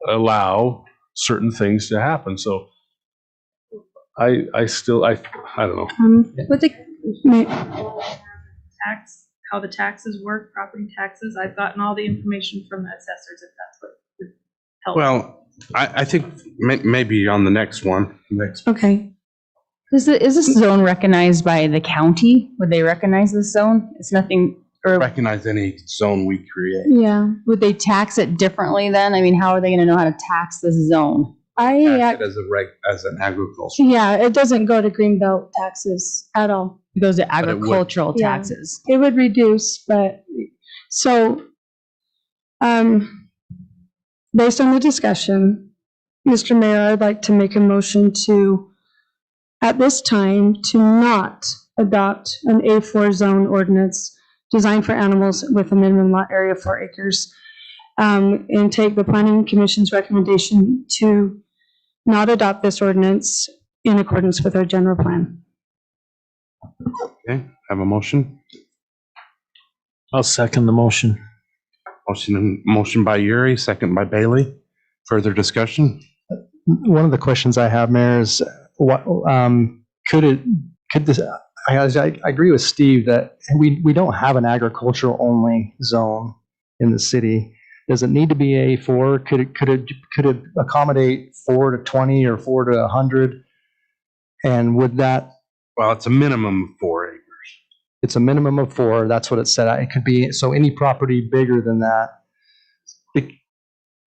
allow certain things to happen. So I don't know. With the, How the taxes work, property taxes, I've gotten all the information from the assessors if that's what would help. Well, I think maybe on the next one. okay. Is this zone recognized by the county? Would they recognize this zone? It's nothing, or Recognize any zone we create. Yeah. would they tax it differently then? I mean, how are they going to know how to tax this zone? Tax it as an agriculture. Yeah, it doesn't go to greenbelt taxes at all. It goes to But it would. agricultural Yeah. taxes. It would reduce, but, so, based on the discussion, Mr. Mayor, I'd like to make a motion to, at this time, to not adopt an A4 zone ordinance designed for animals with a minimum lot area of 4 acres, and take the Planning Commission's recommendation to not adopt this ordinance in accordance with our general plan. Okay, have a motion. I'll second the motion. Motion by Uri, second by Bailey. Further discussion? One of the questions I have, Mayor, is what could this? I agree with Steve that we don't have an agricultural only zone in the city. Does it need to be A4? Could it accommodate 4 to 20 or 4 to 100? And would that? Well, it's a minimum of 4 acres. It's a minimum of 4. That's what it said. It could be, so any property bigger than that.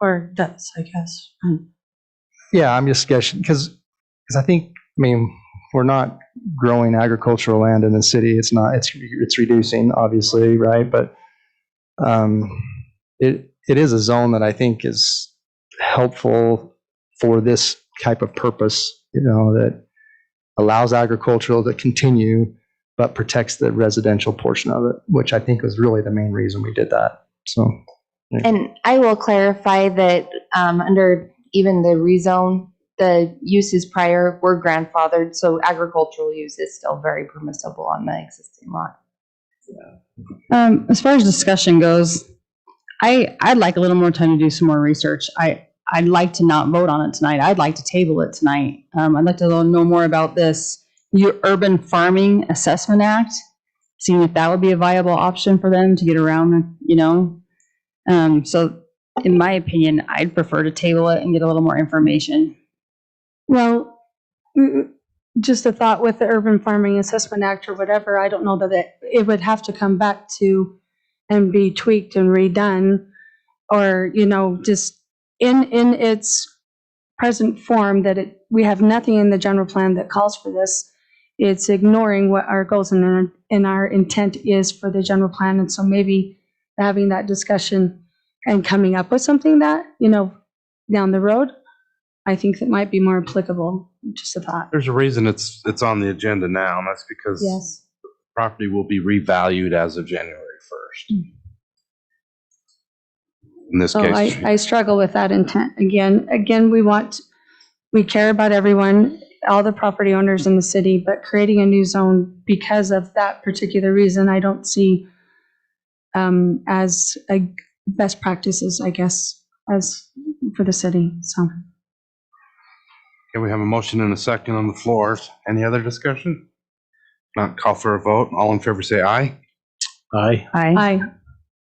Or does, I guess. Yeah, I'm just guessing because I think, we're not growing agricultural land in the city. It's not, it's reducing, obviously, right? But it is a zone that I think is helpful for this type of purpose, that allows agricultural to continue, but protects the residential portion of it, which I think was really the main reason we did that. So. Yeah. And I will clarify that under even the rezone, the uses prior were grandfathered, so agricultural use is still very permissible on the existing lot. As far as discussion goes, I'd like a little more time to do some more research. I'd like to not vote on it tonight. I'd like to table it tonight. I'd like to know more about this Urban Farming Assessment Act, seeing if that would be a viable option for them to get around, so in my opinion, I'd prefer to table it and get a little more information. Well, just a thought with the Urban Farming Assessment Act or whatever, I don't know that it would have to come back to and be tweaked and redone, or, just in its present form, that we have nothing in the general plan that calls for this. It's ignoring what our goals and our intent is for the general plan. And so maybe having that discussion and coming up with something that, down the road, I think that might be more applicable. Just a thought. There's a reason it's on the agenda now, and that's because Yes. the property will be revalued as of January 1st. In this So case. I struggle with that intent. Again, we care about everyone, all the property owners in the city, but creating a new zone because of that particular reason, I don't see as a best practices, I guess, as for the city. So. Okay, we have a motion and a second on the floor. Any other discussion? Not call for a vote. All in favor say aye. Aye. Aye.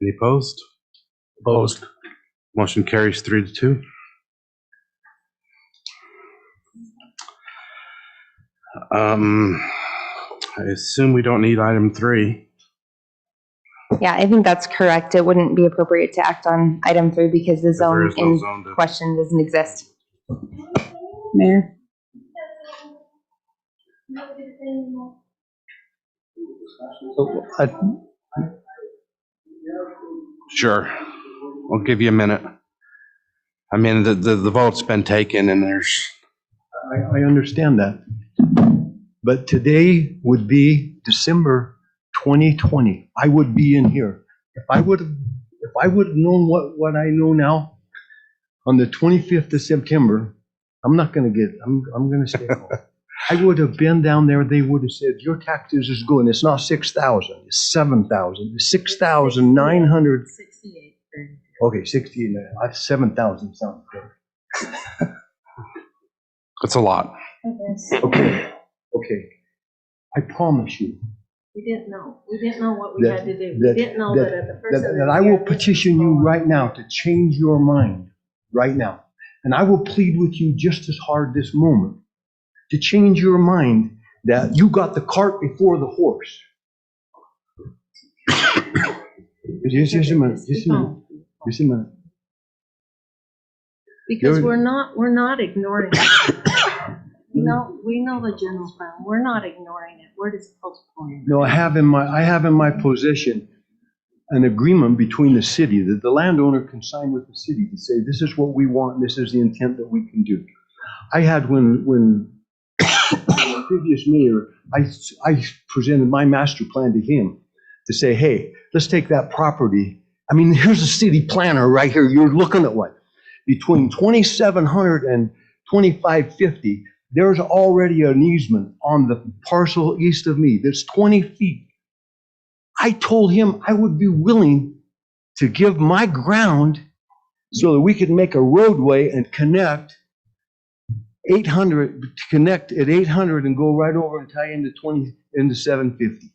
Any opposed? Opposed. Motion carries 3-2. I assume we don't need item 3. Yeah, I think that's correct. It wouldn't be appropriate to act on item 3 because the There zone is no in zone to- question doesn't exist. Mayor? Sure. I'll give you a minute. I mean, the vote's been taken and there's, I understand that. But today would be December 2020. I would be in here. If I would have known what I know now, on the 25th of September, I'm going to stay home. I would have been down there. They would have said, your taxes is good. It's not 6,000, it's 7,000, it's 6,900. 68. Okay, 68, 7,000 sounds good. it's a lot. Okay. I promise you. We didn't know. We didn't know what we had to do. We that- didn't know that- that at the first of the That I year, will this petition was you going right on. now to change your mind, right now. And I will plead with you just as hard this moment to change your mind that you got the cart before the horse. Just a minute. Because You're- we're not ignoring it. We know the general plan. We're not ignoring it. We're just postponing it. No, I have in my possession an agreement between the city that the landowner can sign with the city to say, this is what we want, and this is the intent that we can do. I had when the previous mayor, I presented my master plan to him to say, hey, let's take that property. I mean, here's a city planner right here. You're looking at what? Between 2,700 and 2,550, there's already an easement on the parcel east of me that's 20 feet. I told him I would be willing to give my ground so that we could make a roadway and connect 800, connect at 800 and go right over and tie into 750.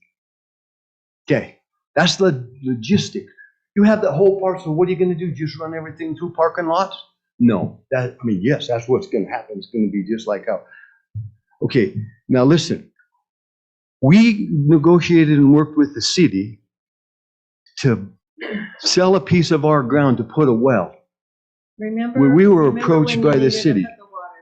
Okay, that's the logistic. You have that whole parcel. What are you going to do? Just run everything through parking lots? No, yes, that's what's going to happen. It's going to be just like how. Okay, now listen. We negotiated and worked with the city to sell a piece of our ground to put a well. Remember? When we were remember approached when by you the needed to city. put the water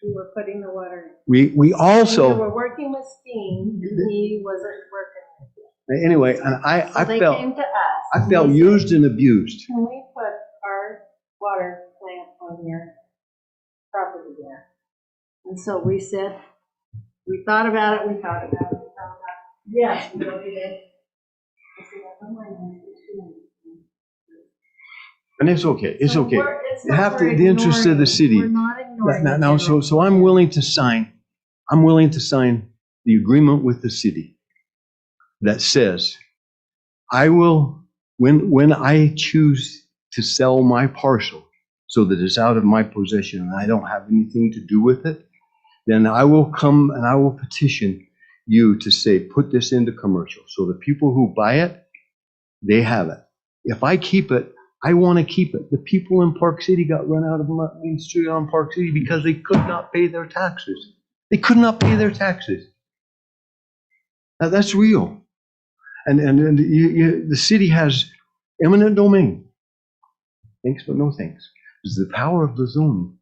in? We were putting the water in. We We were also, working with Steen, and he wasn't working. anyway, and So I they felt, came to us. I and felt they said, used and abused. Can we yet. And so we said, we thought about it, we thought about it, we thought about it. Yes, we voted it. I said, "Oh, my God, it's too late." And it's okay, it's So okay. it's You not have to, we're the interest of the ignoring- city. We're not ignoring. Now, the now, so I'm willing to sign the agreement with the city that says, I will, when I choose to sell my parcel so that it's out of my possession and I don't have anything to do with it, then I will come and I will petition you to say, put this into commercial. So the people who buy it, they have it. If I keep it, I want to keep it. The people in Park City got run out of Main Street on Park City because they could not pay their taxes. They could not pay their taxes. Now, that's real. And the city has eminent domain. Thanks, but no thanks. It's the power of the zoning.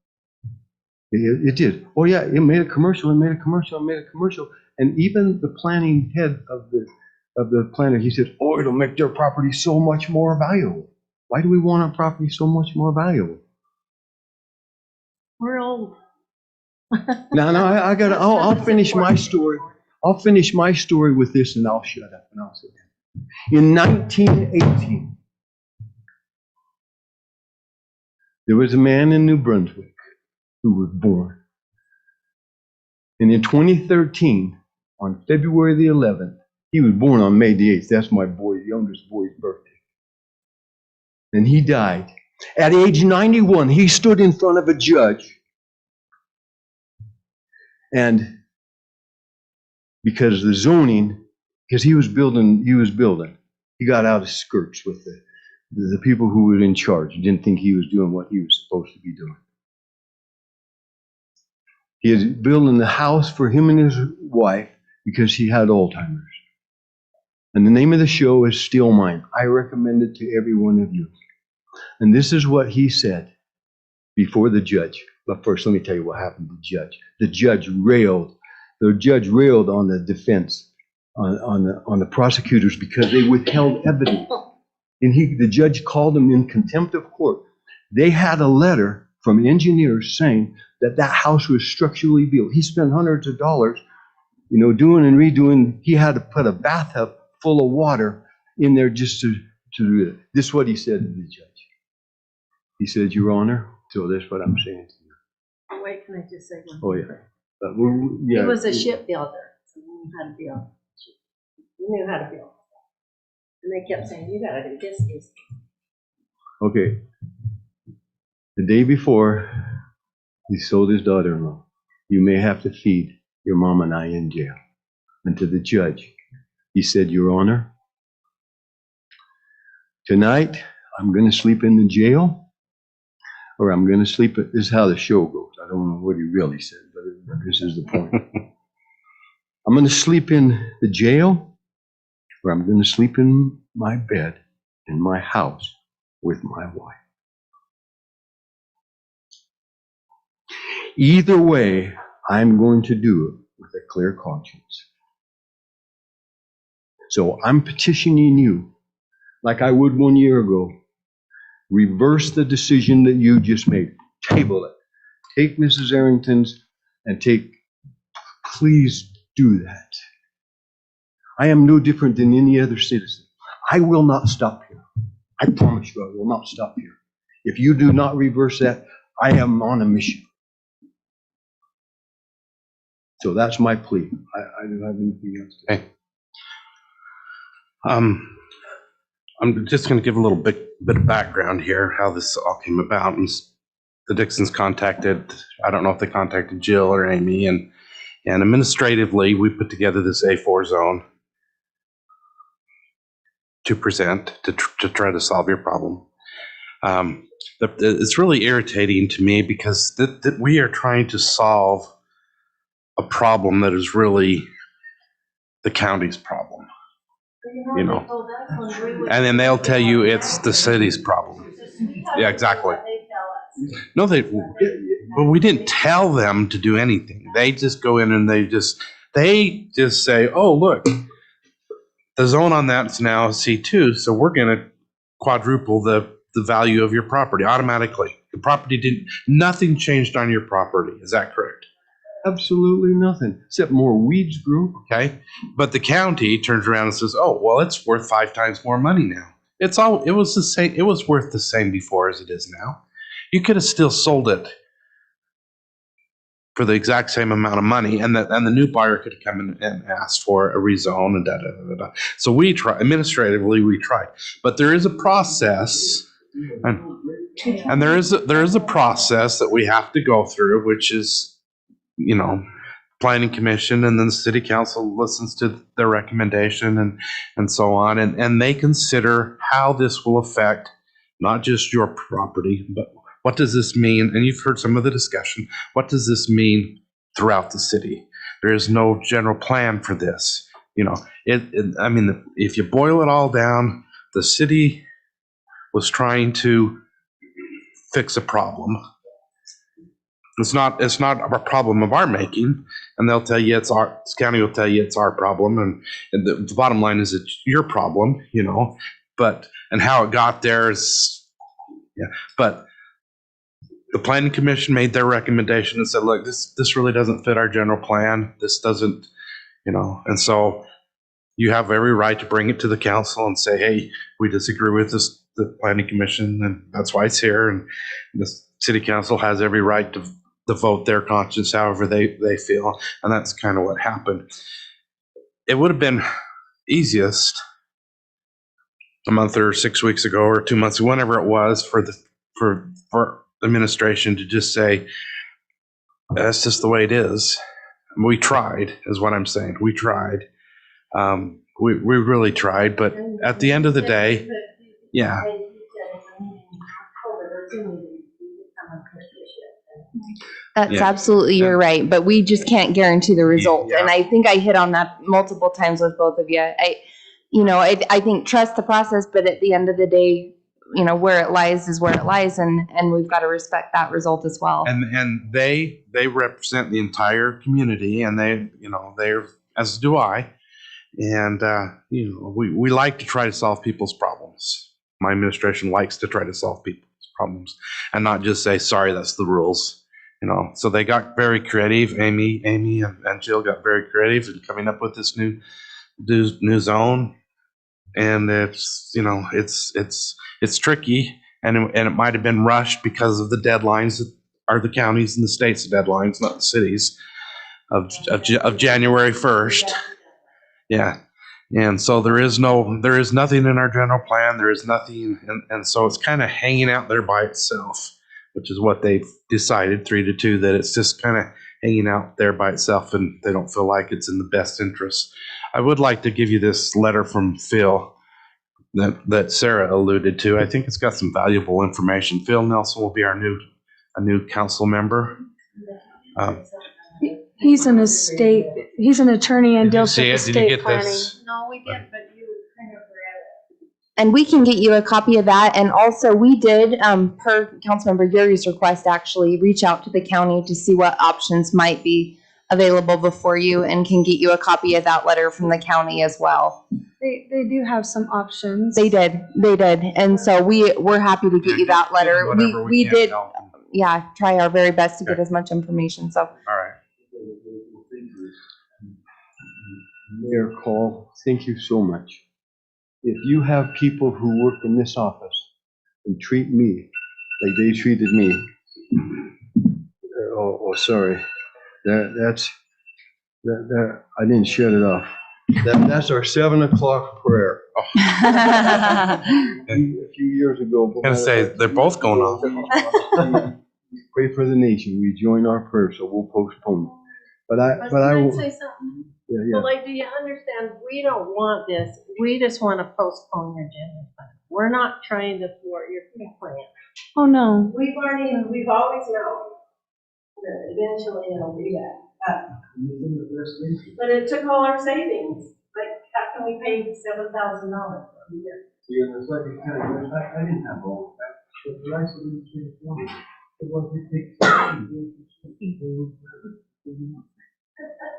It did. Oh yeah, it made a commercial, it made a commercial, it made a commercial. And even the planning head of the planner, he said, oh, it'll make their property so much more valuable. Why do we want our property so much more valuable? We're old. Now, I'll finish my story. I'll finish my story with this and I'll shut up and I'll sit down. In 1918, there was a man in New Brunswick who was born. And in 2013, on February the 11th, he was born on May the 8th. That's my youngest boy's birthday. And he died. At age 91, he stood in front of a judge. And because the zoning, because he was building, he got out of skirts with the people who were in charge. He didn't think he was doing what he was supposed to be doing. He was building the house for him and his wife because he had Alzheimer's. And the name of the show is Steal Mine. I recommend it to every one of you. And this is what he said before the judge. But first, let me tell you what happened to the judge. The judge railed on the defense, on the prosecutors because they withheld evidence. And the judge called them in contempt of court. They had a letter from engineers saying that house was structurally built. He spent hundreds of dollars, doing and redoing. He had to put a bathtub full of water in there just to do it. This is what he said to the judge. He said, Your Honor, so that's what I'm saying to you. Oh, wait, can I just say one? Oh, yeah. He was a shipbuilder, so he knew how to build. He knew how to build. And they kept saying, you gotta do this. Okay. The day before, he sold his daughter-in-law. You may have to feed your mom and I in jail. And to the judge, he said, Your Honor, tonight I'm going to sleep in the jail, or I'm going to sleep at, this is how the show goes. I don't know what he really said, but this is the point. I'm going to sleep in the jail, or I'm going to sleep in my bed in my house with my wife. Either way, I'm going to do it with a clear conscience. So I'm petitioning you, like I would 1 year ago, reverse the decision that you just made. Table it. Take Mrs. Arrington's and please do that. I am no different than any other citizen. I will not stop here. I promise you I will not stop here. If you do not reverse that, I am on a mission. So that's my plea. I don't have anything else to say. Okay. I'm just going to give a little bit of background here, how this all came about. And the Dixons contacted, I don't know if they contacted Jill or Amy, and administratively, we put together this A4 zone to present to try to solve your problem. It's really irritating to me because that we are trying to solve a problem that is really the county's problem. And then they'll tell you it's the city's problem. Yeah, exactly. No, but we didn't tell them to do anything. They just go in and they just say, oh, look, the zone on that's now C2, so we're going to quadruple the the value of your property automatically. The property nothing changed on your property. Is that correct? Absolutely nothing, except more weeds grew. Okay. But the county turns around and says, oh, well, it's worth 5 times more money now. It was the same. It was worth the same before as it is now. You could have still sold it for the exact same amount of money, and the new buyer could have come in and asked for a rezone and da da da da. So we tried administratively. We tried, but there is a process, and there is a process that we have to go through, which is, planning commission, and then the city council listens to their recommendation and so on, and they consider how this will affect not just your property, but what does this mean? And you've heard some of the discussion. What does this mean throughout the city? There is no general plan for this. If you boil it all down, the city was trying to fix a problem. It's not a problem of our making, and they'll tell you this county will tell you it's our problem, and the bottom line is it's your problem, and how it got there is, but the planning commission made their recommendation and said, look, this really doesn't fit our general plan. This doesn't, and so you have every right to bring it to the council and say, hey, we disagree with the planning commission, and that's why it's here, and the city council has every right to vote their conscience however they feel, and that's kind of what happened. It would have been easiest a month or 6 weeks ago or 2 months, whenever it was, for administration to just say, that's just the way it is. We tried, is what I'm saying. We tried. We really tried, but at the end of the day, yeah. That's absolutely, you're right, but we just can't guarantee the result. Yeah. And I think I hit on that multiple times with both of you. I think trust the process, but at the end of the day, where it lies is where it lies, and we've got to respect that result as well. And they represent the entire community, and they're, as do I. And, we like to try to solve people's problems. My administration likes to try to solve people's problems and not just say, sorry, that's the rules. So they got very creative. Amy and Jill got very creative in coming up with this new zone. And it's tricky, and it might have been rushed because of the deadlines that are the counties and the state's deadlines, not the cities, of January 1st. Yeah. And so there is nothing in our general plan. There is nothing. And so it's kind of hanging out there by itself, which is what they've decided 3-2, that it's just kind of hanging out there by itself, and they don't feel like it's in the best interest. I would like to give you this letter from Phil that Sarah alluded to. I think it's got some valuable information. Phil Nelson will be a new council member. He's an attorney and deals with the Did you state get planning. this? No, we did, but you kind of read it. And we can get you a copy of that. And also we did, per Councilmember Yuri's request, actually reach out to the county to see what options might be available before you, and can get you a copy of that letter from the county as well. They do have some options. They did. And so we're happy to get you that letter. We did, try our very best to get as much information. So. All right. Mayor Cole, thank you so much. If you have people who work in this office and treat me like they treated me, sorry, that I didn't shut it off. That's our 7 o'clock prayer. A few years ago. I'm gonna say they're both going off. Pray for the nation. We join our prayer, so we'll postpone it. But I will say something. Yeah. But do you understand? We don't want this. We just want to postpone your general plan. We're not trying to thwart your plan. Oh, no. We've always known that eventually it'll be that. But it took all our savings. Like, how can we pay $7,000 for a year? Yeah, it's like I didn't have all that. But the rest of it was it takes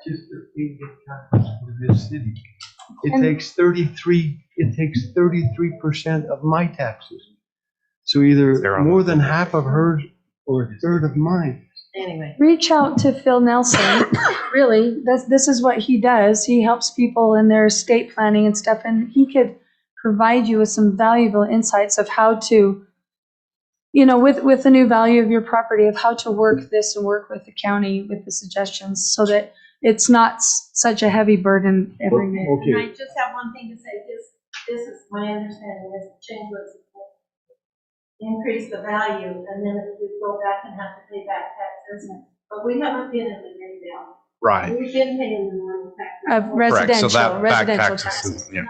just to feed the taxes for this city. It takes 33% of my taxes. So either They're on more the- than half of hers or a third of mine. Anyway. Reach out to Phil Nelson. Really, this is what he does. He helps people in their estate planning and stuff, and he could provide you with some valuable insights of how to, with the new value of your property, of how to work this and work with the county with the suggestions so that it's not such a heavy burden every day. Okay. And I just have one thing to say, this is my understanding, is the change was increase the value, and then it would go back and have to pay back taxes, but we haven't been in the Redevelopment. Right. We've been paying the normal taxes. Of Correct. So residential, that back residential taxes, taxes. yeah,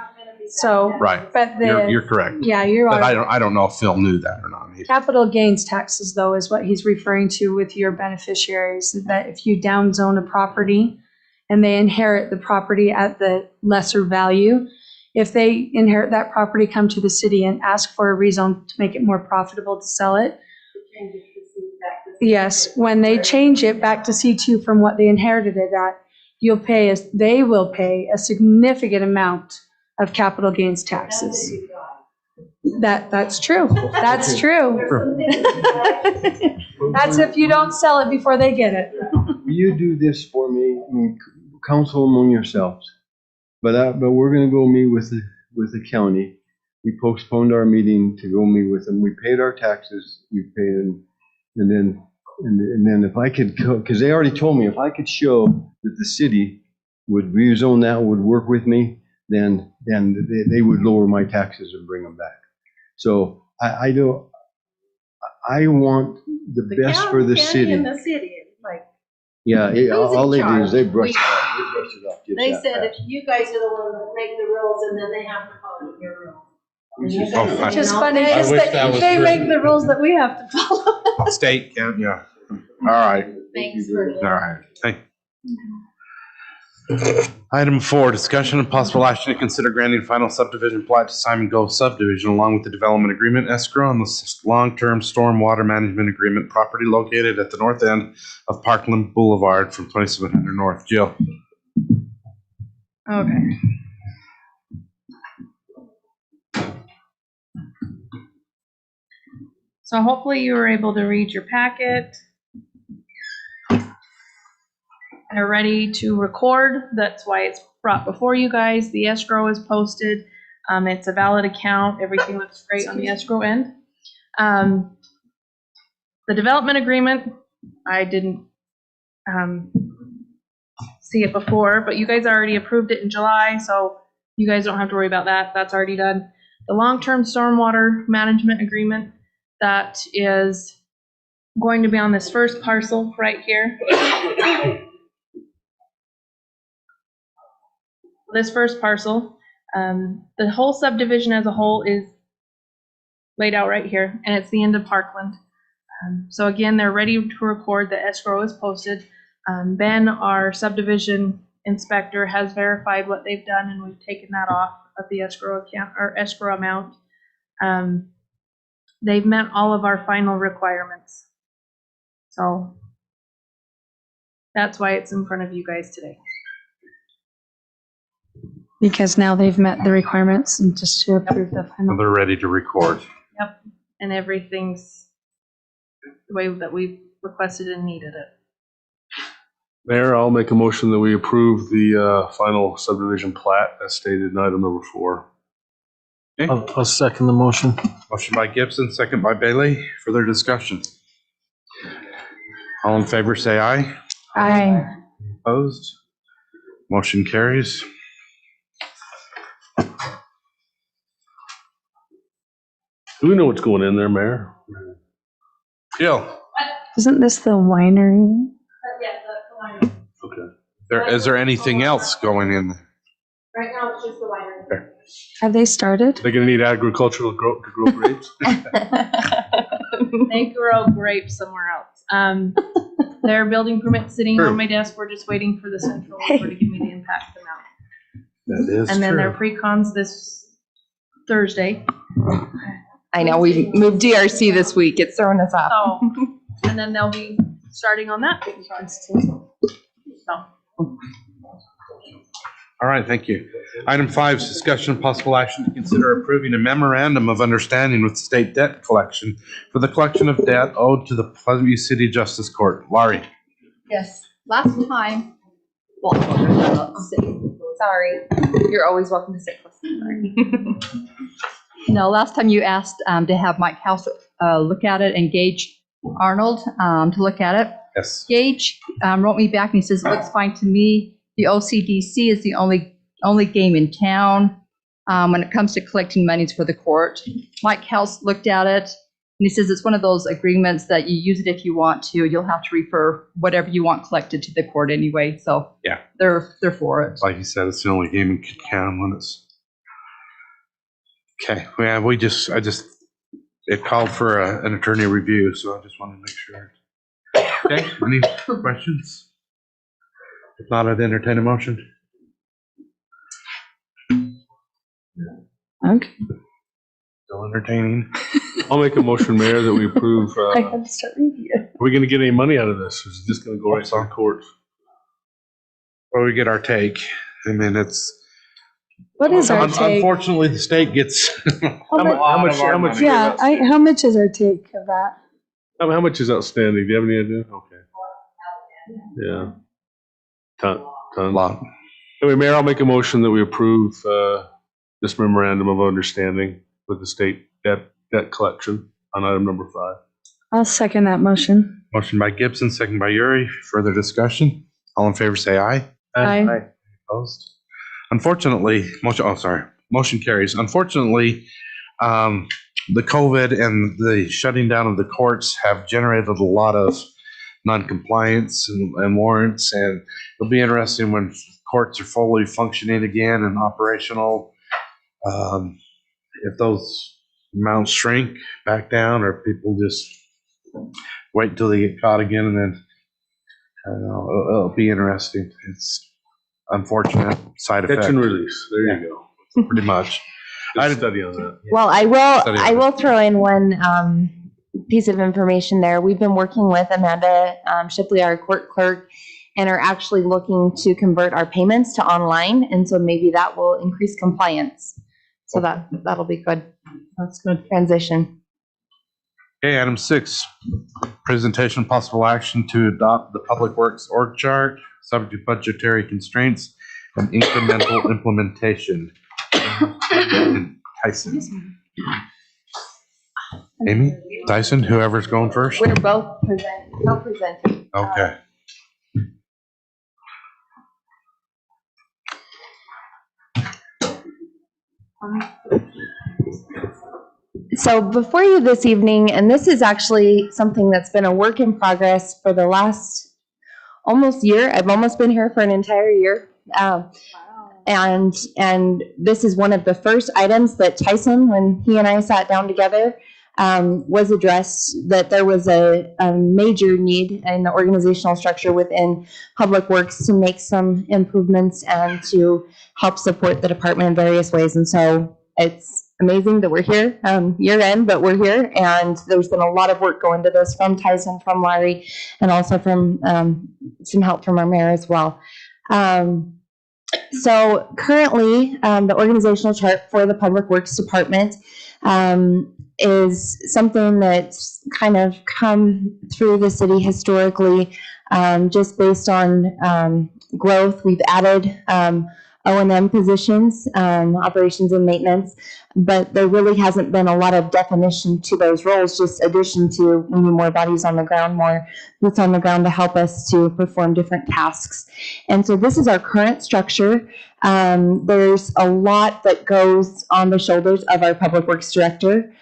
So, right. but You're correct. yeah, you But are. I don't know if Phil knew that or not. Capital gains taxes, though, is what he's referring to with your beneficiaries, that if you downzone a property and they inherit the property at the lesser value, if they inherit that property, come to the city and ask for a rezone to make it more profitable to sell it, yes, when they change it back to C2 from what they inherited it at, they will pay a significant amount of capital gains taxes. That's true. That's true. That's if you don't sell it before they get it. Will you do this for me? Counsel among yourselves. But we're gonna go meet with the county. We postponed our meeting to go meet with them. We paid our taxes. We paid, and then if I could, because they already told me if I could show that the city would rezone that, would work with me, then they would lower my taxes and bring them back. So I want the best for the city. And the city, like, Yeah, all they do is they brush We- it off. They brush it off. just they that said, fast. if you guys are the ones that make the rules, and then they have to follow your rules. And you Oh, guys- I- Which is you know, funny, they- because wish that was they true. make the rules that we have to follow. State, yeah. All right. Thanks for. All right. Thank Item 4, discussion and possible action to consider granting final subdivision plat to Simon Grove Subdivision along with the development agreement, escrow, and the long-term stormwater management agreement, property located at the north end of Parkland Boulevard from 2700 North. Jill. Okay. So hopefully you were able to read your packet and are ready to record. That's why it's brought before you guys. The escrow is posted. It's a valid account. Everything looks great on the escrow end. The development agreement, I didn't see it before, but you guys already approved it in July, so you guys don't have to worry about that. That's already done. The long-term stormwater management agreement, that is going to be on this first parcel right here. This first parcel, the whole subdivision as a whole is laid out right here, and it's the end of Parkland. So again, they're ready to record. The escrow is posted. Ben, our subdivision inspector, has verified what they've done, and we've taken that off of the escrow account or escrow amount. They've met all of our final requirements. So that's why it's in front of you guys today. Because now they've met the requirements and just to approve the So final. they're ready to record. Yep, and everything's the way that we requested and needed it. Mayor, I'll make a motion that we approve the final subdivision plat as stated in item number 4. I'll second the motion. Motion by Gibson, second by Bailey. Further discussion? All in favor, say aye. Aye. Opposed? Motion carries. Do we know what's going in there, Mayor? Jill, Isn't this the winery? Yeah, that's the winery. Okay. is there anything else going in there? Right now, it's just the winery. Have they started? They're gonna need agricultural to grow grapes? They grow grapes somewhere else. Their building permit sitting on my desk. We're just waiting for the central to give me the impact amount. That is And then their pre-cons this Thursday. I know, we moved DRC this week. It's throwing us off. So, and then they'll be starting on that pre-cons too. So. All right, thank you. Item 5 is discussion and possible action to consider approving a memorandum of understanding with state debt collection for the collection of debt owed to the Pleasantview City Justice Court. Laurie. Yes, last time, well, sorry, you're always welcome to sit close. Sorry. No, last time you asked to have Mike House look at it and Gage Arnold to look at it. Yes. Gage wrote me back and he says, it looks fine to me. The OCDC is the only game in town when it comes to collecting monies for the court. Mike House looked at it and he says it's one of those agreements that you use it if you want to. You'll have to refer whatever you want collected to the court anyway. So yeah, they're for it. Like you said, it's the only game in town when it's okay. Yeah, it called for an attorney review, so I just wanted to make sure. Okay, any questions? If not, I'd entertain a motion. Okay. Still entertaining. I'll make a motion, Mayor, that we approve. I had to start reading it. Are we going to get any money out of this? Or is it just going to go right to the court? Well, we get our take. I mean, it's. What is our take? Unfortunately, the state gets How much? Yeah, how much is our take of that? How much is outstanding? Do you have any idea? Okay. Yeah. Ton. Lot. Anyway, Mayor, I'll make a motion that we approve this memorandum of understanding with the state debt collection on item number 5. I'll second that motion. Motion by Gibson, second by Uri. Further discussion? All in favor, say aye. Aye. Opposed? Unfortunately, motion carries. Unfortunately, the COVID and the shutting down of the courts have generated a lot of non-compliance and warrants, and it'll be interesting when courts are fully functioning again and operational. If those amounts shrink back down, or people just wait until they get caught again, and then I don't know, it'll be interesting. It's unfortunate side effect. Catch and release. There you go. Pretty much. I'd study on that. Well, I will throw in one piece of information there. We've been working with Amanda Shipley, our court clerk, and are actually looking to convert our payments to online. And so maybe that will increase compliance. So that'll be good. That's good transition. Okay, item 6, presentation of possible action to adopt the Public Works org chart, subject to budgetary constraints and incremental implementation. Tyson. Amy? Tyson? Whoever's going first? We're both co-presenting. Okay. So before you this evening, and this is actually something that's been a work in progress for the last almost year. I've almost been here for an entire year. And this is one of the first items that Tyson, when he and I sat down together, was addressed, that there was a major need in the organizational structure within Public Works to make some improvements and to help support the department in various ways. And so it's amazing that we're here, year end, but we're here. And there's been a lot of work going to this from Tyson, from Larry, and also from some help from our mayor as well. So currently, the organizational chart for the Public Works Department is something that's kind of come through the city historically, just based on growth. We've added O&M positions, operations and maintenance, but there really hasn't been a lot of definition to those roles, just addition to we need more bodies on the ground, more boots on the ground to help us to perform different tasks. And so this is our current structure. There's a lot that goes on the shoulders of our Public Works Director,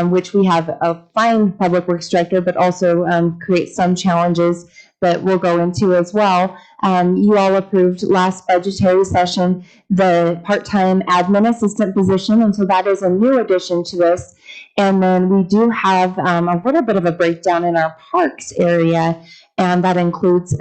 which we have a fine Public Works Director, but also create some challenges that we'll go into as well. You all approved last budgetary session the part-time admin assistant position, and so that is a new addition to this. And then we do have a little bit of a breakdown in our parks area, and that includes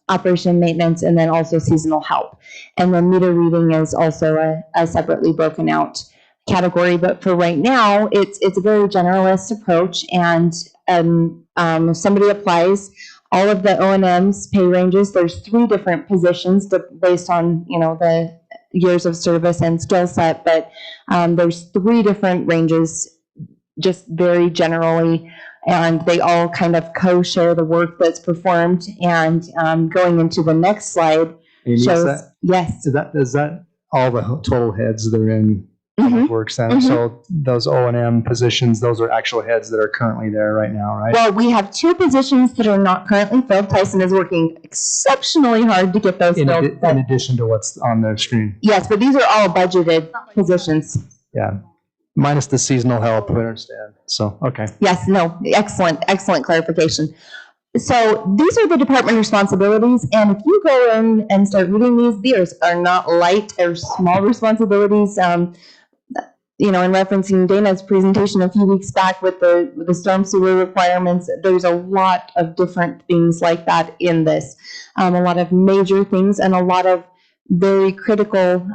operation maintenance and then also seasonal help. And then meter reading is also a separately broken out category, but for right now, it's a very generalist approach, and if somebody applies, All of the O&M's pay ranges, there's 3 different positions based on, the years of service and skill set, but there's 3 different ranges, just very generally, and they all kind of co-share the work that's performed. And going into the next slide Amy, shows, yes. Is that all the total heads that are in Mhm. work center? So those O&M positions, those are actual heads that are currently there right now, right? Well, we have 2 positions that are not currently filled. Tyson is working exceptionally hard to get those In filled. addition to what's on the screen. Yes, but these are all budgeted positions. Yeah. Minus the seasonal help, I understand. So, okay. Yes, no, excellent clarification. So these are the department responsibilities, and if you go in and start reading these are not light or small responsibilities. In referencing Dana's presentation a few weeks back with the storm sewer requirements, there's a lot of different things like that in this. A lot of major things and a lot of very critical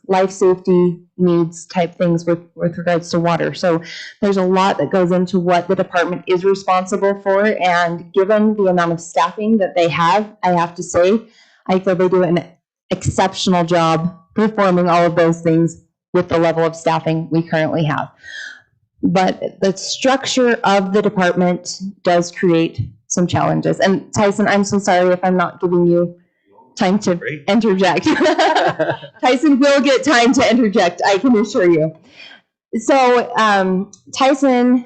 life safety needs type things with regards to water. So there's a lot that goes into what the department is responsible for, and given the amount of staffing that they have, I have to say, I feel they do an exceptional job performing all of those things with the level of staffing we currently have. But the structure of the department does create some challenges. And Tyson, I'm so sorry if I'm not giving you time to interject. Tyson will get time to interject, I can assure you. So Tyson,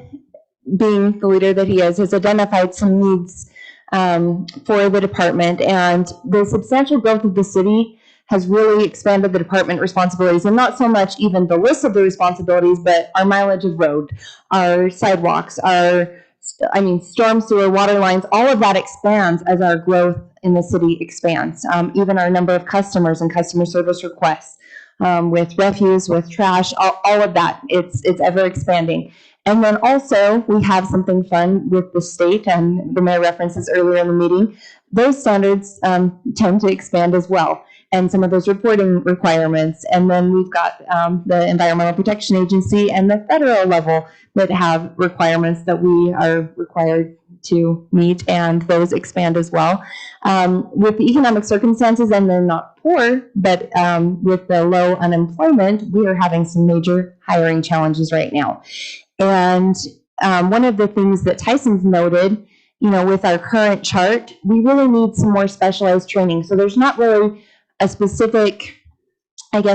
being the leader that he is, has identified some needs for the department, and the substantial growth of the city has really expanded the department responsibilities, and not so much even the list of the responsibilities, but our mileage of road, our sidewalks, storm sewer, water lines, all of that expands as our growth in the city expands. Even our number of customers and customer service requests, with refuse, with trash, all of that, it's ever expanding. And then also, we have something fun with the state, and the mayor references earlier in the meeting. Those standards tend to expand as well, and some of those reporting requirements. And then we've got the Environmental Protection Agency and the federal level that have requirements that we are required to meet, and those expand as well. With the economic circumstances, and they're not poor, but with the low unemployment, we are having some major hiring challenges right now. And one of the things that Tyson's noted, with our current chart, we really need some more specialized training. So there's not really a specific,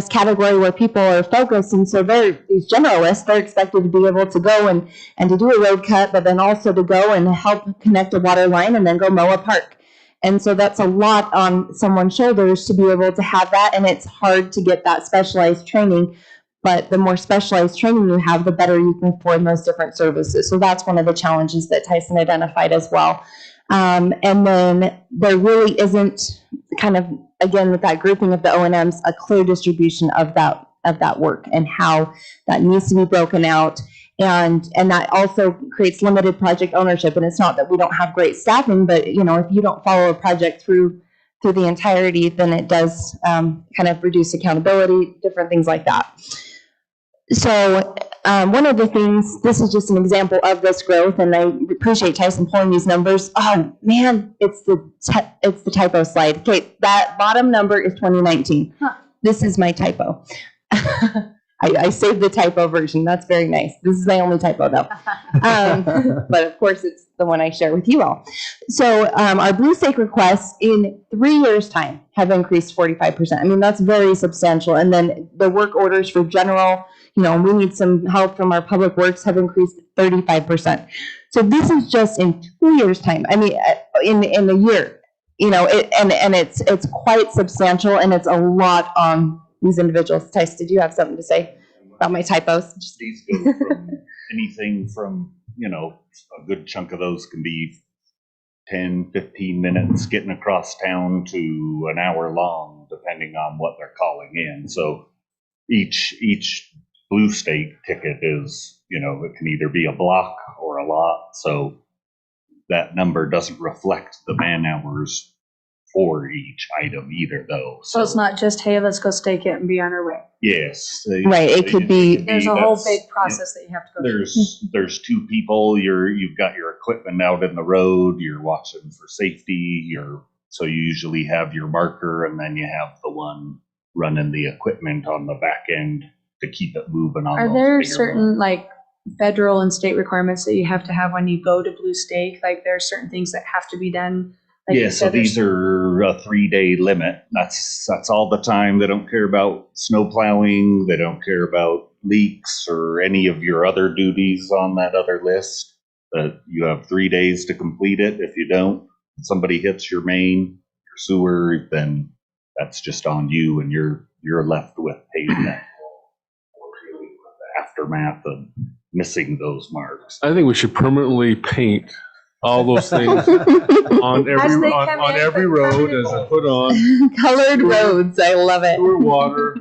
category where people are focused. And so these generalists, they're expected to be able to go and to do a road cut, but then also to go and help connect a water line and then go mow a park. And so that's a lot on someone's shoulders to be able to have that. And it's hard to get that specialized training. But the more specialized training you have, the better you can afford those different services. So that's one of the challenges that Tyson identified as well. And then there really isn't again, with that grouping of the O&Ms, a clear distribution of that work and how that needs to be broken out. And that also creates limited project ownership. And it's not that we don't have great staffing, but if you don't follow a project through the entirety, then it does reduce accountability, different things like that. So one of the things, this is just an example of this growth, and I appreciate Tyson pulling these numbers. Oh man, it's the typo slide. Okay, that bottom number is 2019. This is my typo. I saved the typo version. That's very nice. This is my only typo though. But of course, it's the one I share with you all. So our Blue Stake requests in 3 years' time have increased 45%. I mean, that's very substantial. And then the work orders for general, we need some help from our public works, have increased 35%. So this is just in 2 years' time. I mean, in a year, and it's quite substantial, and it's a lot on these individuals. Tice, did you have something to say about my typos? These go from anything from, a good chunk of those can be 10, 15 minutes getting across town to an hour long, depending on what they're calling in. So each Blue Stake ticket is, it can either be a block or a lot. So that number doesn't reflect the man hours for each item either, though. So it's not just, hey, let's go stake it and be on our way. Yes. Right, it could be- There's a whole big process that you have to go through. There's two people, you've got your equipment out in the road, you're watching for safety, so you usually have your marker, and then you have the one running the equipment on the back end to keep it moving on. Are those there bigger certain like federal and state requirements that you have to have when you go to Blue Stake? Like there are certain things that have to be done? Like Yeah, you so said, there's- these are a 3-day limit. That's all the time. They don't care about snow plowing. They don't care about leaks or any of your other duties on that other list. But you have 3 days to complete it. If you don't, somebody hits your main, your sewer, then that's just on you, and you're left with paying that the aftermath of missing those marks. I think we should permanently paint all those things on every road as they're put on. Colored roads, I love it. Sewer, water,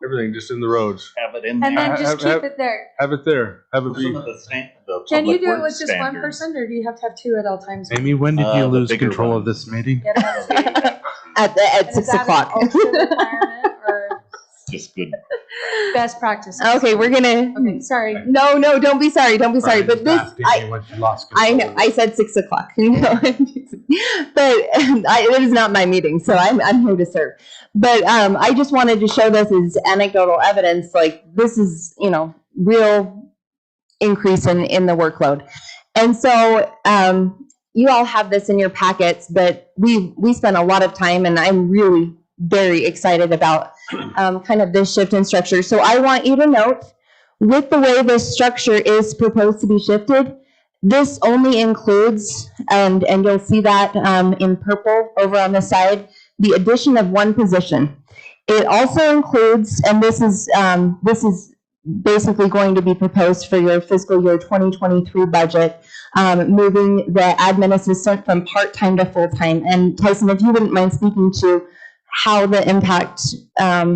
everything just in the roads. Have it in And there. then just keep it there. Have it there. Have it be. Some of the Can you public do it works with just one standards. person, or do you have to have two at all times? Amy, when did you The lose bigger control one. of this meeting? Get it? At And is 6 that an o'clock. ultimate requirement or Just good. best practices? Okay, we're gonna, Okay, sorry. no, don't be sorry, don't be sorry, but this, When she lost I control. know, I said 6 o'clock. But it is not my meeting, so I'm here to serve. But I just wanted to show this as anecdotal evidence, like this is, real increase in the workload. And so you all have this in your packets, but we spent a lot of time, and I'm really very excited about kind of this shift in structure. So I want you to note, with the way this structure is proposed to be shifted, this only includes, and you'll see that in purple over on the side, the addition of one position. It also includes, and this is basically going to be proposed for your fiscal year 2023 budget, moving the admin assistant from part-time to full-time. And Tyson, if you wouldn't mind speaking to how the impacts that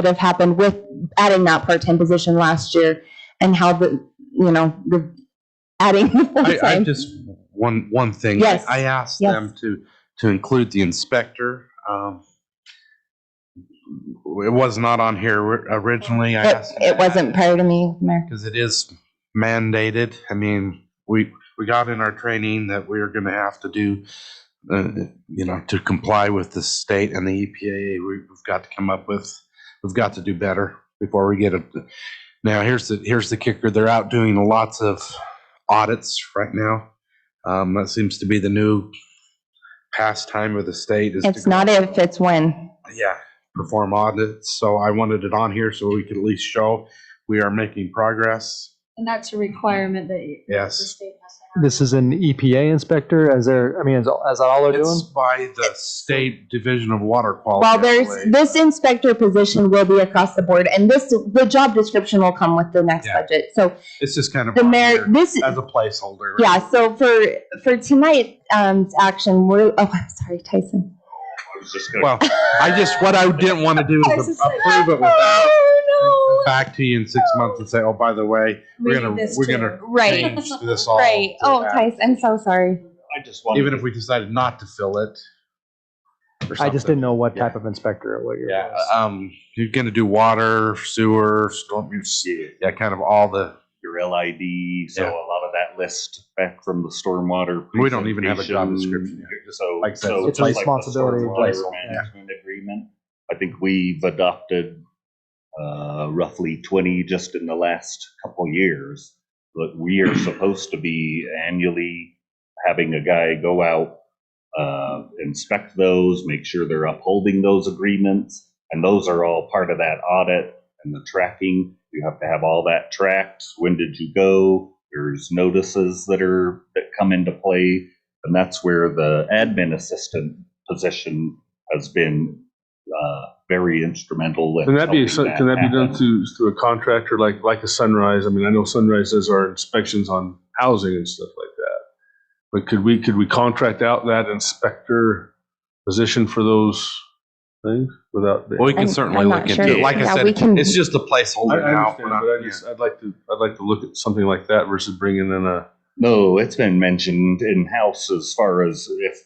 have happened with adding that part-time position last year, and how the adding the I full-time. just, one thing. Yes. I asked Yes. them to include the inspector. It was not on here originally. I asked It wasn't prior to me, Mayor. because it is mandated. I mean, we got in our training that we are going to have to do, to comply with the state and the EPA. We've got to come up with, we've got to do better before we get it. Now, here's the kicker. They're out doing lots of audits right now. That seems to be the new pastime of the state. It's not if, it's when. Yeah, perform audits. So I wanted it on here so we could at least show we are making progress. And that's a requirement that the Yes. state has to have. This is an EPA inspector, is that all they're It's doing? by the State Division of Water Quality. Well, I there's, believe. this inspector position will be across the board, and the job description will come with the next Yeah. budget. So It's just kind of the on mayor, here this, as a placeholder. yeah, so for tonight's action, I'm sorry, Tyson. I was just gonna. Well, what I didn't want to do is approve it without Oh, back to you in 6 months and say, oh, by the way, We we're need this gonna too. Right. change this all. Right. to Oh, that. Tyson, I'm so sorry. I just wanted. Even if we decided not to fill it. or I just something. didn't know what type of inspector, what you're. Yeah, you're gonna do water, sewer, storm, yeah, kind of all the, your LID, so Yeah. a lot of that list back from the stormwater. We don't even have a job presentation, description yet. So, Like I said, so it's just a like the responsibility stormwater placeholder. management agreement, I think we've adopted roughly 20 just in the last couple years. But we are supposed to be annually having a guy go out, inspect those, make sure they're upholding those agreements, and those are all part of that audit and the tracking. You have to have all that tracked. When did you go? There's notices that come into play, and that's where the admin assistant position has been very instrumental. In Can that be helping can that be done happen. through a contractor like a Sunrise? I mean, I know Sunrise does our inspections on housing and stuff like that. But could we contract out that inspector position for those things without? well, we can certainly I'm look not into sure. it. Like I Yeah, said, we can- it's just a I placeholder now. understand, but I'd like to look at something like that versus bringing in a. No, it's been mentioned in-house as far as if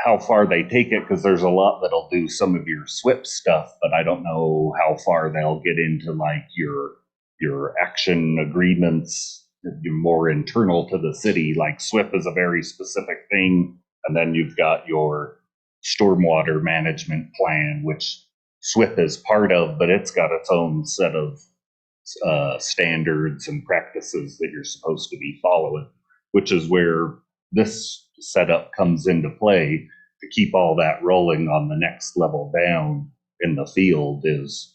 how far they take it, because there's a lot that'll do some of your SWIP stuff, but I don't know how far they'll get into like your action agreements, you're more internal to the city. Like SWIP is a very specific thing, and then you've got your stormwater management plan, which SWIP is part of, but it's got its own set of standards and practices that you're supposed to be following, which is where this setup comes into play to keep all that rolling on the next level down in the field is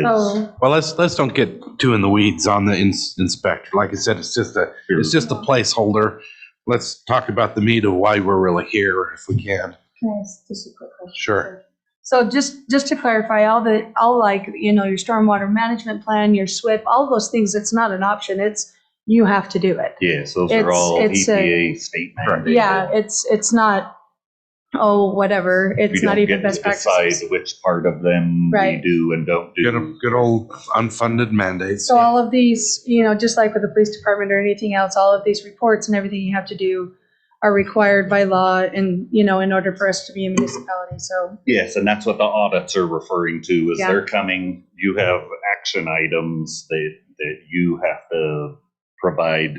Oh. Well, let's don't get too in the weeds on the inspector. Like I said, it's just a placeholder. Let's talk about the meat of why we're really here, if we can. Can I ask just a quick question? Sure. So just to clarify, all like, you know, your stormwater management plan, your SWIP, all those things, it's not an option. It's, you have to do it. Yes, those are all EPA state mandated. Yeah, it's not, oh, whatever. It's not even best practices. Decide which part of them Right. we do and don't do. Good old unfunded mandates. So all of these, you know, just like with the police department or anything else, all of these reports and everything you have to do are required by law and, you know, in order for us to be a municipality. So Yes, and that's what the audits are referring to, is Yeah. they're coming, you have action items that you have to provide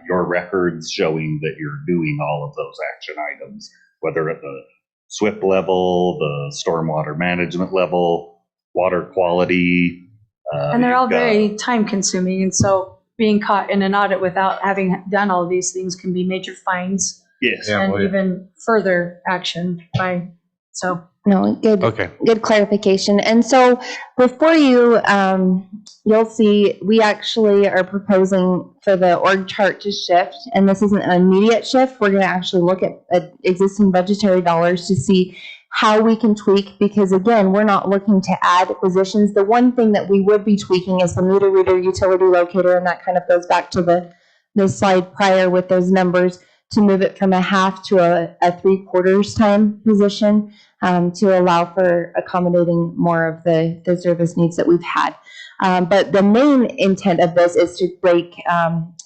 your records showing that you're doing all of those action items, whether at the SWIP level, the stormwater management level, water quality. and they're all you've got- very time consuming. And so being caught in an audit without having done all these things can be major fines Yes. and even further action by, so. No, good. Okay. Good clarification. And so before you, you'll see, we actually are proposing for the org chart to shift, and this isn't an immediate shift. We're going to actually look at existing budgetary dollars to see how we can tweak, because again, we're not looking to add positions. The one thing that we would be tweaking is the meter reader, utility locator, and that kind of goes back to the slide prior with those numbers, to move it from a half to a 3/4 time position, to allow for accommodating more of the service needs that we've had. But the main intent of this is to break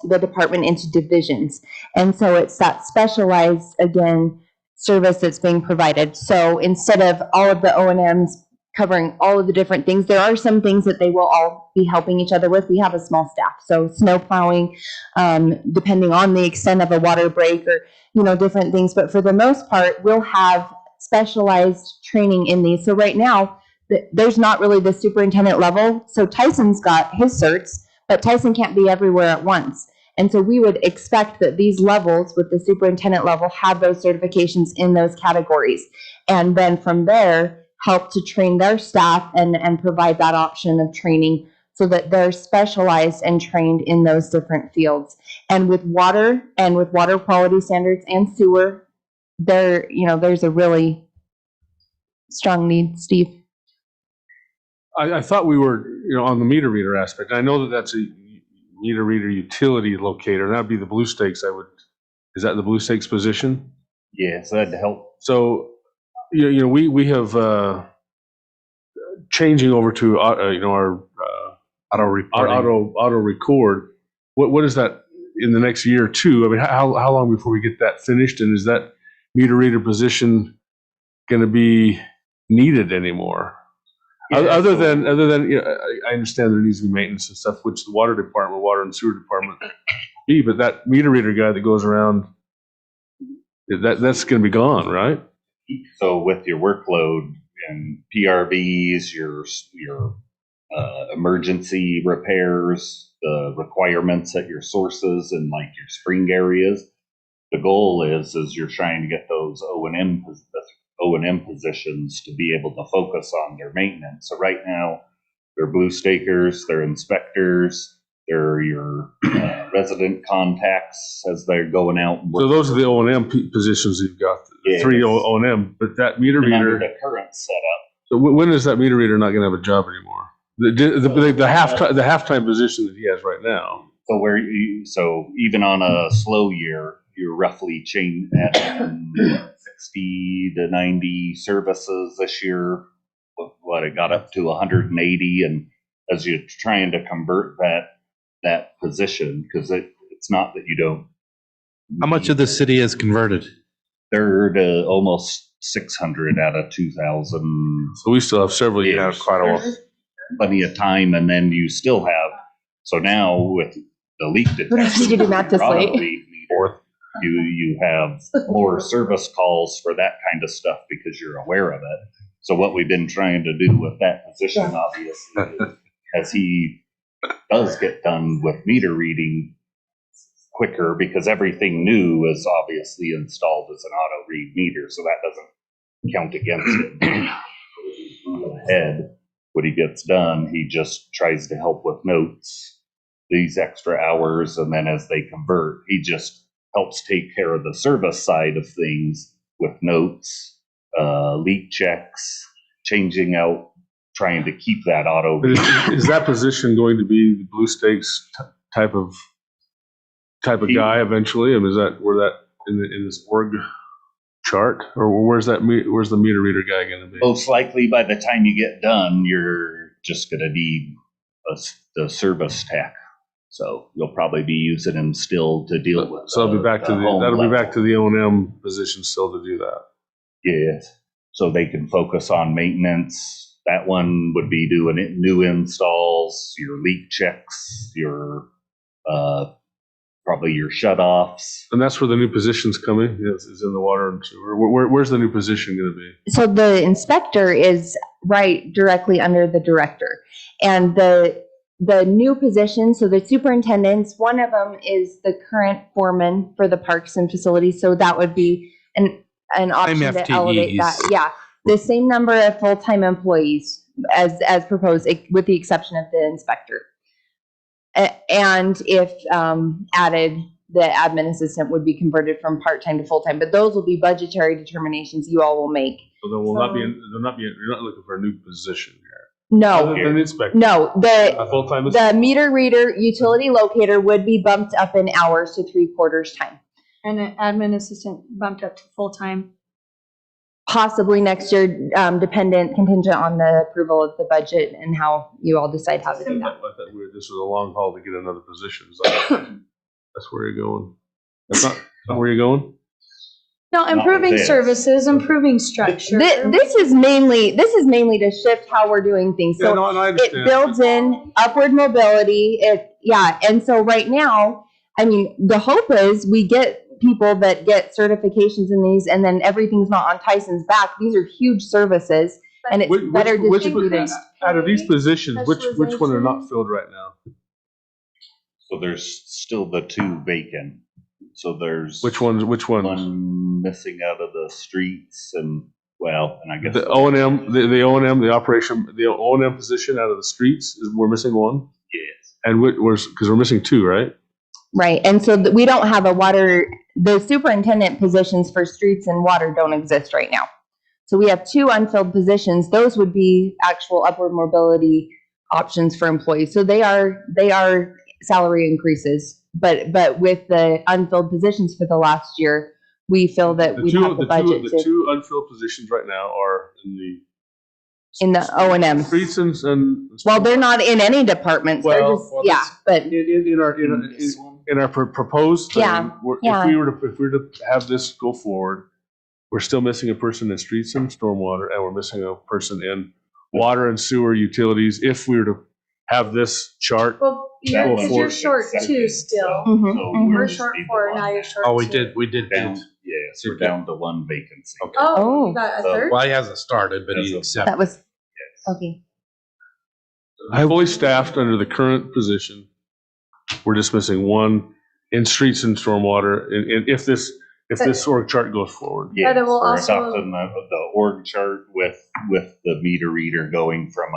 the department into divisions. And so it's that specialized, again, service that's being provided. So instead of all of the O&Ms covering all of the different things, there are some things that they will all be helping each other with. We have a small staff, so snow plowing, depending on the extent of a water break or, you know, different things. But for the most part, we'll have specialized training in these. So right now, there's not really the superintendent level. So Tyson's got his certs, but Tyson can't be everywhere at once. And so we would expect that these levels with the superintendent level have those certifications in those categories. And then from there, help to train their staff and provide that option of training so that they're specialized and trained in those different fields. And with water quality standards and sewer, there's a really strong need, Steve. I thought we were, on the meter reader aspect. I know that that's a meter reader utility locator. That'd be the blue stakes. Is that the blue stakes position? Yes, that'd help. So, we have changing over to our auto record. What is that in the next year or two? I mean, how long before we get that finished? And is that meter reader position going to be needed anymore? Yeah, other than I understand there needs to be maintenance and stuff, which the water and sewer department be, but that meter reader guy that goes around, that's going to be gone, right? So with your workload and PRVs, your emergency repairs, the requirements at your sources and like your spring areas, the goal is you're trying to get those O&M positions to be able to focus on their maintenance. So right now, they're blue stakers, they're inspectors, they're your resident contacts as they're going out. So those are the O&M positions you've got, three O&M, but that meter reader. The current setup. So when is that meter reader not going to have a job anymore? The halftime position that he has right now. So even on a slow year, you're roughly at 60 to 90 services this year. It got up to 180, and as you're trying to convert that position, because it's not that you don't. How much of the city is converted? third to almost 600 out of 2,000. So we still have several Yeah, years. quite a while. Plenty of time, and then you still have, so now with the leak What else did you detection, do not this auto late? leak meter, you have more service calls for that kind of stuff because you're aware of it. So what we've been trying to do with that position, obviously, as he does get done with meter reading quicker, because everything new is obviously installed as an auto read meter, so that doesn't count against it. Ahead, when he gets done, he just tries to help with notes these extra hours, and then as they convert, he just helps take care of the service side of things with notes, leak checks, changing out, trying to keep that auto. But is that position going to be the blue stakes type of guy eventually? I mean, is that where that in this org chart, or where's the meter reader guy going to be? Most likely, by the time you get done, you're just going to need the service tech. So you'll probably be using him still to deal with. So that'll be back to the O&M position still to do that. Yes. So they can focus on maintenance. That one would be doing new installs, your leak checks, your probably your shut-offs. And that's where the new position's coming, is in the water and sewer. Where's the new position going to be? So the inspector is right directly under the director. And the new position, so the superintendents, one of them is the current foreman for the parks and facilities. So that would be an option to elevate that. Yeah, the same number of full-time employees as proposed, with the exception of the inspector. And if added, the admin assistant would be converted from part-time to full-time, but those will be budgetary determinations you all will make. So there will not be, you're not looking for a new position here. No, Other than the inspector. no, Full-time the meter reader utility locator would be bumped up in hours to 3/4 time. And an admin assistant bumped up to full-time. Possibly next year, contingent on the approval of the budget and how you all decide how to do that. I thought this was a long haul to get another position. That's where you're going. That's not where you're going? No, improving services, improving structure. This is mainly to shift how we're doing things. So I it builds in upward mobility. And so right now, I mean, the hope is we get people that get certifications in these, and then everything's not on Tyson's back. These are huge services, and it's better distributed. Out of these positions, which one are not filled right now? So there's still the 2 vacant. So there's which ones? One missing out of the streets, and I guess the O&M, the O&M, the operation, the O&M position out of the streets we're missing one. Yes. And because we're missing 2, right? Right, and so we don't have the superintendent positions for streets and water don't exist right now. So we have 2 unfilled positions. Those would be actual upward mobility options for employees. So they are salary increases, but with the unfilled positions for the last year, we feel that we have the budget. The 2 unfilled positions right now are in the O&M. Streets and well, they're not in any departments. They're just but in our proposed thing, if we were to have this go forward, we're still missing a person in streets and stormwater, and we're missing a person in water and sewer utilities. If we were to have this chart, well, you're short 2 still. Mm-hmm. We're short 4, now you're short 2. We did down. Yes, we're down to 1 vacancy. Okay. Oh, you got a third? Well, he hasn't started, but he accepted. That was okay. I'm fully staffed under the current position. We're just missing 1 in streets and stormwater. And if this org chart goes forward, But it will we're also- adopting the org chart with the meter reader going from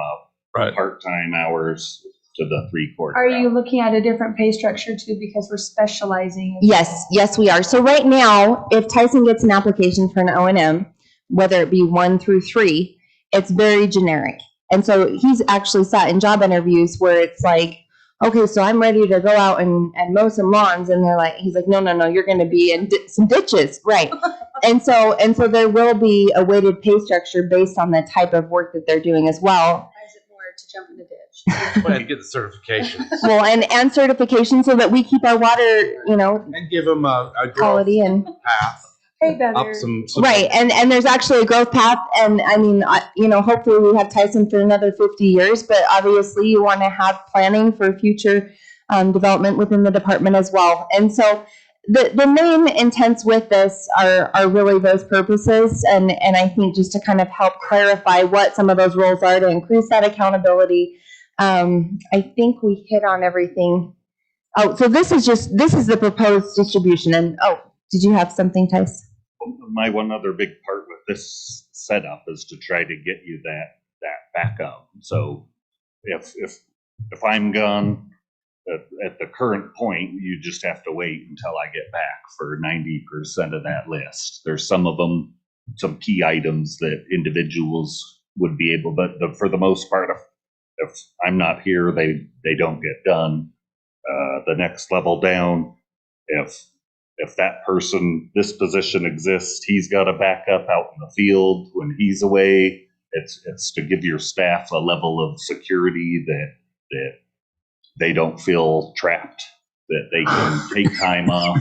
part-time hours to the 3/4. Are you looking at a different pay structure too, because we're specializing? Yes, we are. So right now, if Tyson gets an application for an O&M, whether it be 1 through 3, it's very generic. And so he's actually sat in job interviews where it's like, okay, so I'm ready to go out and mow some lawns. And he's like, no, you're going to be in some ditches. Right. and so there will be a weighted pay structure based on the type of work that they're doing as well. Why is it more to jump in the ditch? Well, you get the certification. Well, and certification so that we keep our water, And give them a quality and path. Hey, Better. up some. Right, and there's actually a growth path, and I mean, hopefully we have Tyson for another 50 years, but obviously you want to have planning for future development within the department as well. And so the main intents with this are really those purposes, and I think just to kind of help clarify what some of those roles are to increase that accountability. I think we hit on everything. Oh, so this is the proposed distribution, and did you have something, Tice? My one other big part with this setup is to try to get you that backup. So if I'm gone at the current point, you just have to wait until I get back for 90% of that list. There's some of them, some key items that individuals would be able, but for the most part, if I'm not here, they don't get done. The next level down, if that person, this position exists, he's got a backup out in the field when he's away. It's to give your staff a level of security that they don't feel trapped, that they can take time off,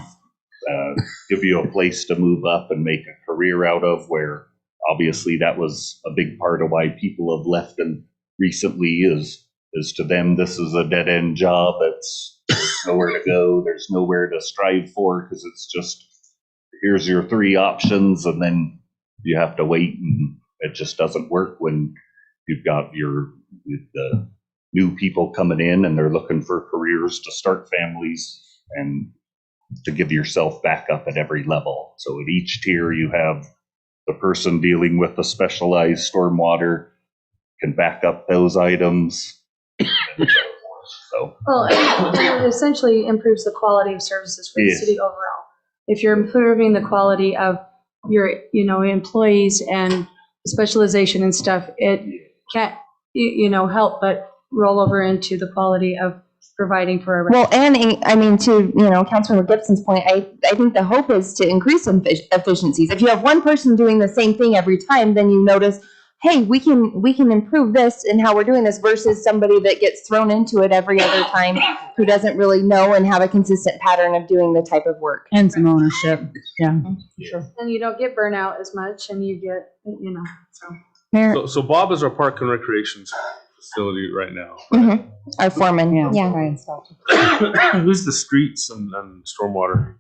give you a place to move up and make a career out of, where obviously that was a big part of why people have left them recently is to them, this is a dead end job. There's nowhere to go. There's nowhere to strive for, because it's just, here's your 3 options, and then you have to wait, and it just doesn't work when you've got the new people coming in and they're looking for careers to start families, and to give yourself backup at every level. So at each tier, you have the person dealing with the specialized stormwater can back up those items. So. Well, it essentially improves the quality of services for the city overall. If you're improving the quality of your, employees and specialization and stuff, it can't, help but roll over into the quality of providing for a. Well, and I mean, to, Councilmember Gibson's point, I think the hope is to increase efficiencies. If you have one person doing the same thing every time, then you notice, hey, we can improve this and how we're doing this, versus somebody that gets thrown into it every other time who doesn't really know and have a consistent pattern of doing the type of work. And some ownership. Yeah. Sure. And you don't get burnout as much, and you get, so. So Bob is our Park and Recreation facility right now. Mm-hmm. Our foreman, yeah. Who's the streets and stormwater?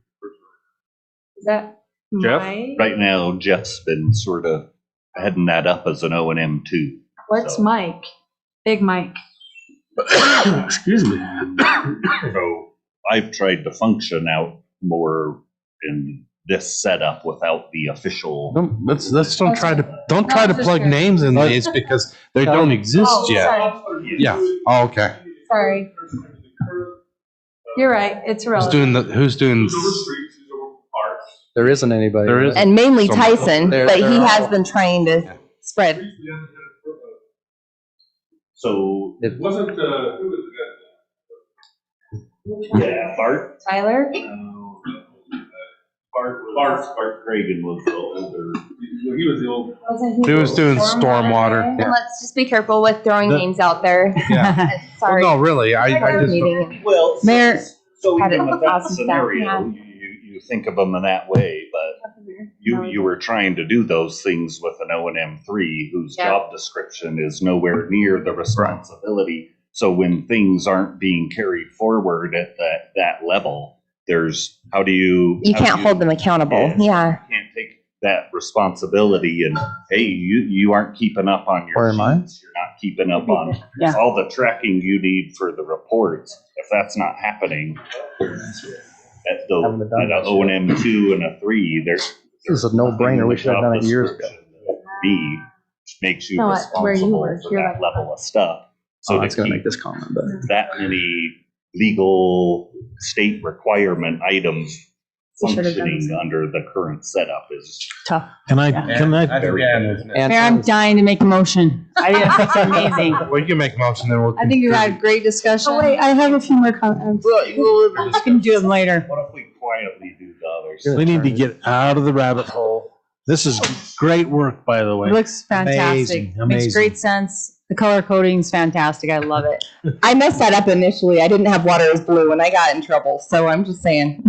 Is that Jeff? Mike? Right now, Jeff's been sort of heading that up as an O&M too. What's Mike? Big Mike. Excuse me. So I've tried to function out more in this setup without the official. Let's don't try to plug names in these, because they don't exist yet. Sorry. Yeah. Oh, okay. Sorry. You're right. It's relevant. Who's doing? There isn't anybody. There is. And mainly Tyson, There- but he there has are- been trying to spread. So It wasn't, who was yeah, Bart. Tyler? Bart Cragen was the older. He was the old. He was doing stormwater. And let's just be careful with throwing names out there. Yeah. Sorry. Well, no, really, I just. Meeting. Well, Mayor, so had even it with that awesome stuff, scenario, yeah. you think of them in that way, but you were trying to do those things with an O&M 3 whose job description is nowhere near the responsibility. So when things aren't being carried forward at that level, there's how do you can't hold them accountable. Yeah. You can't take that responsibility and hey, you aren't keeping up on your Where am I? sheets. You're not keeping up on all the tracking you need for the reports. If that's not happening at an O&M 2 and a 3, This is a no-brainer. We should have done it years ago. B makes you No, responsible where you were. for You're that like- level of stuff. So So that's to going to keep make this comment, but that many legal state requirement items We should have done functioning this. under the current setup is tough. Can I, very and Mayor, I'm dying to make a motion. I think it's amazing. Well, you can make a motion, then we'll. I think you had great discussion. Oh, wait, I have a few more comments. You can do them later. What if we quietly do the others? we need to get out of the rabbit hole. This is great work, by the way. It looks fantastic. Amazing, Makes great sense. The color coding's fantastic. I love it. I messed that up initially. I didn't have water as blue and I got in trouble. So I'm just saying.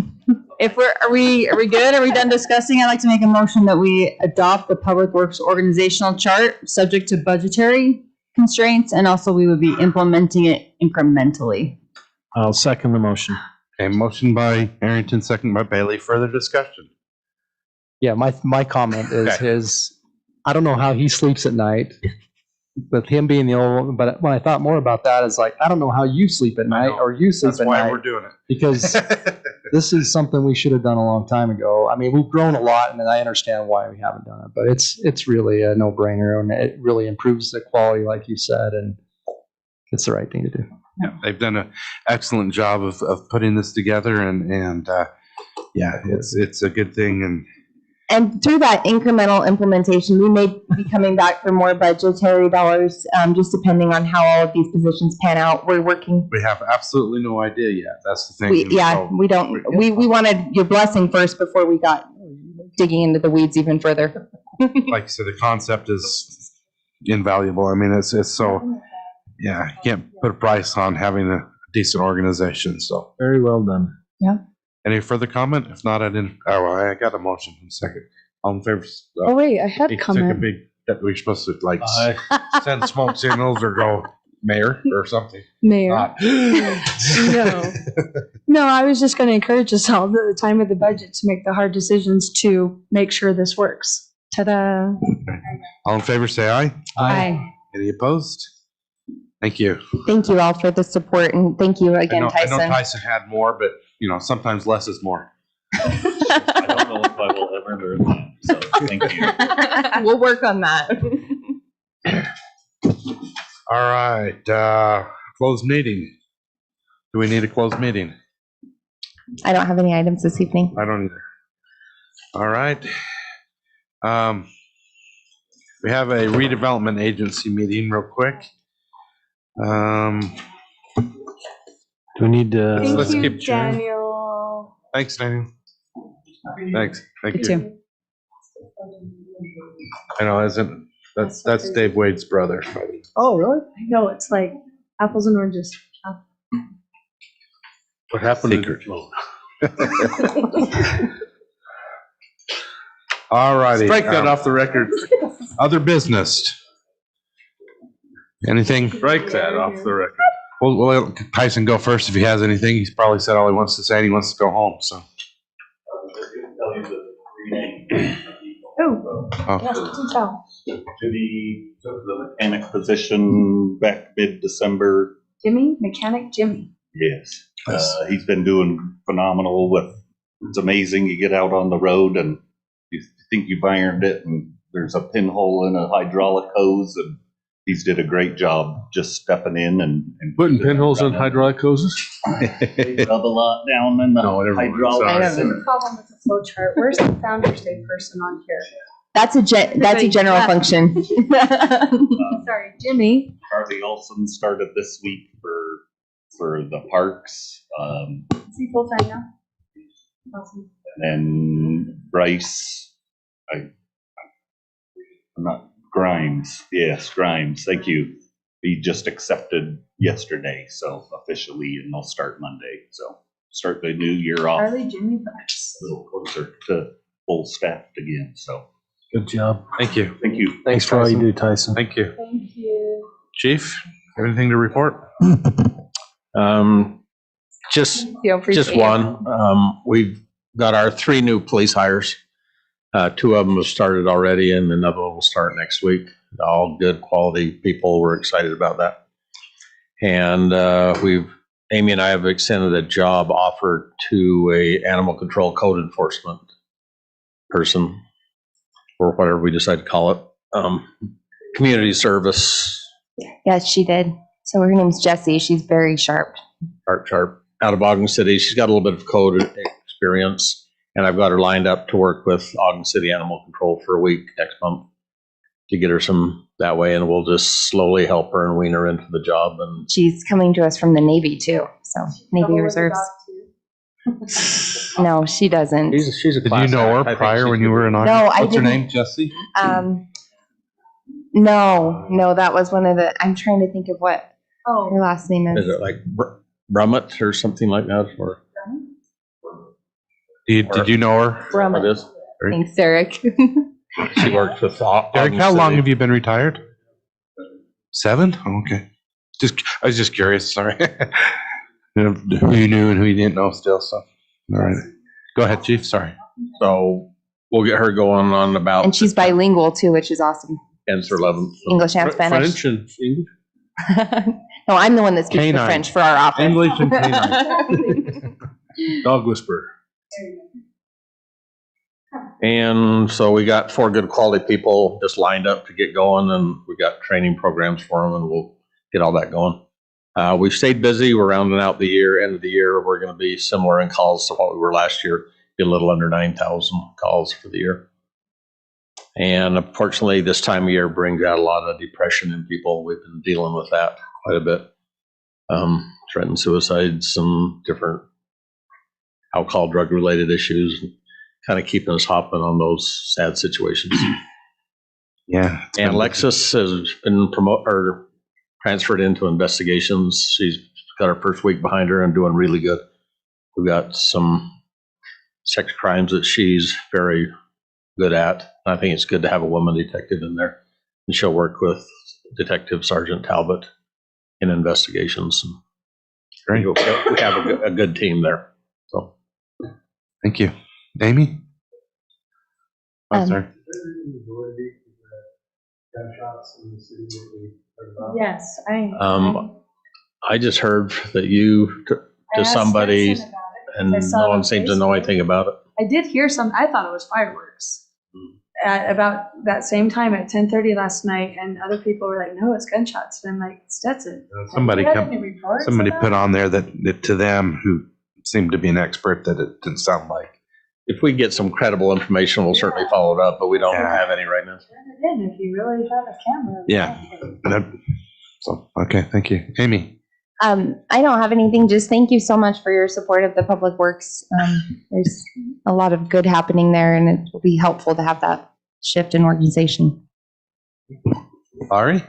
Are we good? Are we done discussing? I'd like to make a motion that we adopt the Public Works organizational chart, subject to budgetary constraints, and also we would be implementing it incrementally. I'll second the motion. Okay, motion by Arrington, second by Bailey. Further discussion? Yeah, my comment is Okay. I don't know how he sleeps at night with him being the old, but when I thought more about that, it's like, I don't know how you sleep at night or you sleep That's at why night. we're doing it. Because this is something we should have done a long time ago. I mean, we've grown a lot and I understand why we haven't done it, but it's really a no brainer and it really improves the quality, like you said, and it's the right thing to do. Yeah, they've done an excellent job of putting this together and yeah, it's a good thing. And through that incremental implementation, we may be coming back for more budgetary dollars, just depending on how all of these positions pan out. We're working. We have absolutely no idea yet. That's the thing. We don't. We wanted your blessing first before we got digging into the weeds even further. Like I said, the concept is invaluable. I mean, it's so, yeah, you can't put a price on having a decent organization. So Very well done. Yeah. any further comment? If not, I got a motion in a second. All in favor? Oh, wait, I had It took a comment. big, that we're supposed to like send smoke signals or go mayor or something. Mayor. Not- No. No, I was just going to encourage us all at the time of the budget to make the hard decisions to make sure this works. Ta-da. All in favor, say aye. Aye. Any opposed? Thank you. Thank you all for the support and thank you I again, know Tyson. Tyson had more, but sometimes less is more. I don't know if I will ever learn that, so thank you. We'll work on that. All right, closed meeting. Do we need a closed meeting? I don't have any items this evening. I don't either. All right. We have a redevelopment agency meeting real quick. Do we need to? Let's keep chewing. Daniel. Thanks, Daniel. Thanks. Thank You you. too. I know, that's Dave Wade's brother. Oh, really? I know, it's like apples and oranges. What happened? Secret. All righty. Strike that off the record. Other business. Anything? Strike that off the record. We'll let Tyson go first if he has anything. He's probably said all he wants to say and he wants to go home, so. Oh, Oh. yes, do tell. Jimmy took the mechanic position back mid-December. Jimmy, mechanic Jimmy. Yes. He's been doing phenomenal it's amazing. You get out on the road and you think you've ironed it and there's a pinhole in a hydraulic hose and he's did a great job just stepping in and Putting pinholes in hydraulic hoses? They rub a lot down in the No, never mind. hydraulics. Sorry. The problem with the flow chart, where's the Founder's Day person on here? That's a general Yeah. function. Sorry, Jimmy. Harvey Olson started this week for the parks. Is he full-time now? Awesome. And Bryce, I'm not, Grimes, yes, Grimes, thank you. He just accepted yesterday, so officially, and they'll start Monday, so start the new year off Charlie, Jimmy, Bucks. a little closer to full staffed again, so, Good job. Thank you. thank you. Thanks for all you do, Tyson. Thank you. Thank you. Chief, anything to report? Just Feel appreciate Just one. We've got our 3 new police hires. 2 of them have started already and another one will start next week. All good quality people. We're excited about that. And Amy and I have extended a job offer to a animal control code enforcement person, or whatever we decide to call it. Community service, Yes, she did. So her name's Jessie. She's very sharp. sharp, out of Ogden City. She's got a little bit of code experience, and I've got her lined up to work with Ogden City Animal Control for a week next month to get her some that way, and we'll just slowly help her and wean her into the job. And She's coming to us from the Navy too. So Navy Reserves. No, she doesn't. she's a Did you know her prior when you were in Ogden? No, I What's her didn't. name, Jesse? No, that was one of the, I'm trying to think of what Oh, her last name Is is. it like Brummett or something like that? Or Did you know her? From What is? Thanks, Eric. She works with. Eric, how long have you been retired? 7? Oh, okay. I was just curious, sorry. Who you knew and who you didn't know still, so. All right. Go ahead, Chief, sorry. So we'll get her going on about. And she's bilingual too, which is awesome. 10th or 11th. English and Spanish. French and English? No, I'm the one that speaks the Canine. French for our office. English and canine. Dog whisperer. And so we got 4 good quality people just lined up to get going, and we got training programs for them, and we'll get all that going. We've stayed busy. We're rounding out the year. End of the year, we're going to be similar in calls to what we were last year. Be a little under 9,000 calls for the year. And unfortunately, this time of year brings out a lot of depression in people. We've been dealing with that quite a bit. Threatened suicides, some different alcohol, drug-related issues, kind of keeping us hopping on those sad situations. Yeah. And Alexis has been transferred into investigations. She's got her first week behind her and doing really good. We've got some sex crimes that she's very good at. I think it's good to have a woman detective in there, and she'll work with Detective Sergeant Talbot in investigations. Great. We have a good team there. So, Thank you. Amy? Oh, sorry. Yes, I just heard that you to somebody, and I saw no it one on seemed to know Facebook. anything about it. I did hear some, I thought it was fireworks. At about that same time at 10:30 last night, and other people were like, no, it's gunshots. And I'm like, Stetson. Somebody have you had any reports somebody about put it? on there that to them, who seemed to be an expert, that it didn't sound like. If we get some credible information, we'll certainly follow it up, but we don't Yeah. have any right now. Turn it in if you really have a camera. Yeah. So, okay, thank you. Amy? I don't have anything. Just thank you so much for your support of the Public Works. There's a lot of good happening there, and it will be helpful to have that shift in organization. Laurie?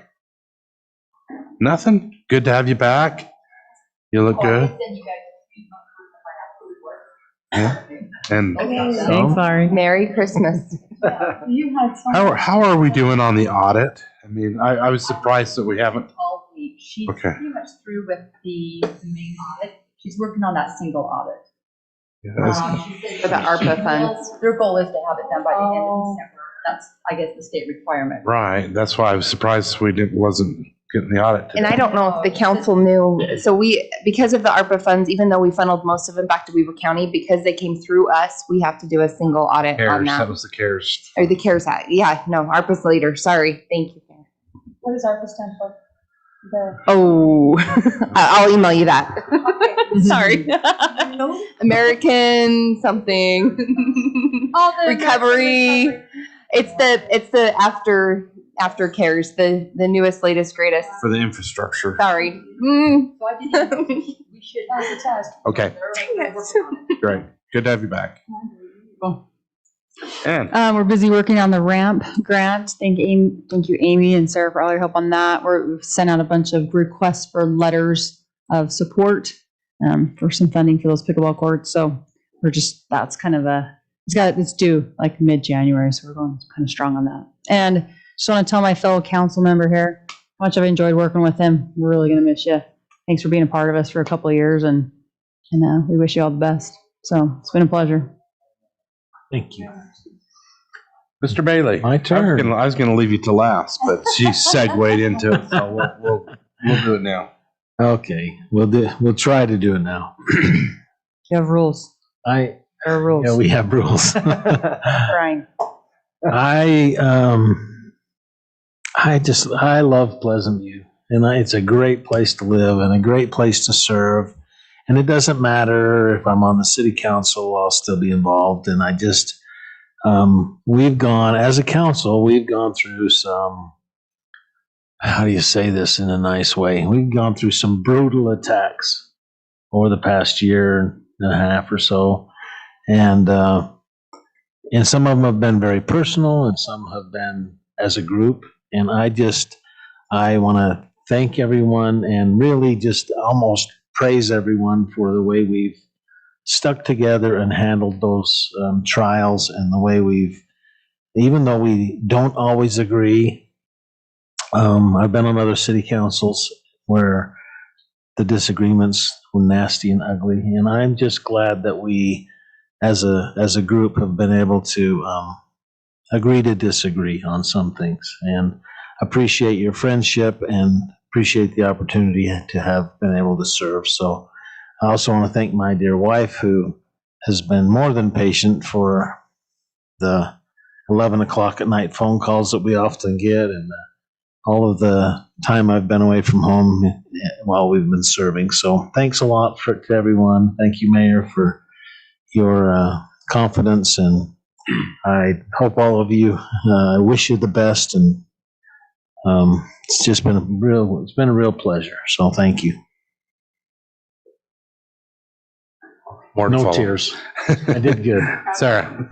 Nothing? Good to have you back. You look good. Yeah. And Thanks, Laurie. Merry Christmas. You had some. how are we doing on the audit? I mean, I was surprised that we haven't. All week. She's Okay. pretty much through with the main audit. She's working on that single audit. She said For the ARPA funds. Their goal is to have it done by the end of Oh. December. That's, I guess, the state requirement. Right. That's why I was surprised wasn't getting the audit today. And I don't know if the council knew, so because of the ARPA funds, even though we funneled most of them back to Weaver County, because they came through us, we have to do a single audit on CARES, that that. was the CARES. Or the CARES Act. Yeah, no, ARPA's later. Sorry. Thank you. What does ARPA stand for? Oh, I'll email you that. Sorry. American something. Recovery. It's the after CARES, the newest, latest, greatest. For the infrastructure. Sorry. So I did, we should Pass the test. Okay, great. Good to have you back. And We're busy working on the ramp grant. Thank you, Amy and Sarah, for all your help on that. We've sent out a bunch of requests for letters of support for some funding for those pickleball courts. So that's kind of it's due like mid-January. So we're going kind of strong on that. And just want to tell my fellow council member here how much I've enjoyed working with him. We're really going to miss you. Thanks for being a part of us for a couple of years, and we wish you all the best. So it's been a pleasure. Thank you. Mr. Bailey. My turn. I was going to leave you to last, but she segued into it, so we'll do it now. Okay, we'll try to do it now. You have rules. There are rules. Yeah, we have rules. Brian. I love Pleasantview, and it's a great place to live and a great place to serve. And it doesn't matter if I'm on the city council, I'll still be involved. And I just, as a council, we've gone through some, how do you say this in a nice way? We've gone through some brutal attacks over the past year and a half or so. And some of them have been very personal, and some have been as a group. And I want to thank everyone and really just almost praise everyone for the way we've stuck together and handled those trials, and the way even though we don't always agree, I've been on other city councils where the disagreements were nasty and ugly, and I'm just glad that we, as a group, have been able to agree to disagree on some things, and appreciate your friendship and appreciate the opportunity to have been able to serve. So I also want to thank my dear wife, who has been more than patient for the 11 o'clock at night phone calls that we often get, and all of the time I've been away from home while we've been serving. So thanks a lot to everyone. Thank you, Mayor, for your confidence, and I hope all of you, I wish you the best, and it's just been a real pleasure. So thank you. More to No follow. tears. I did good. Sarah.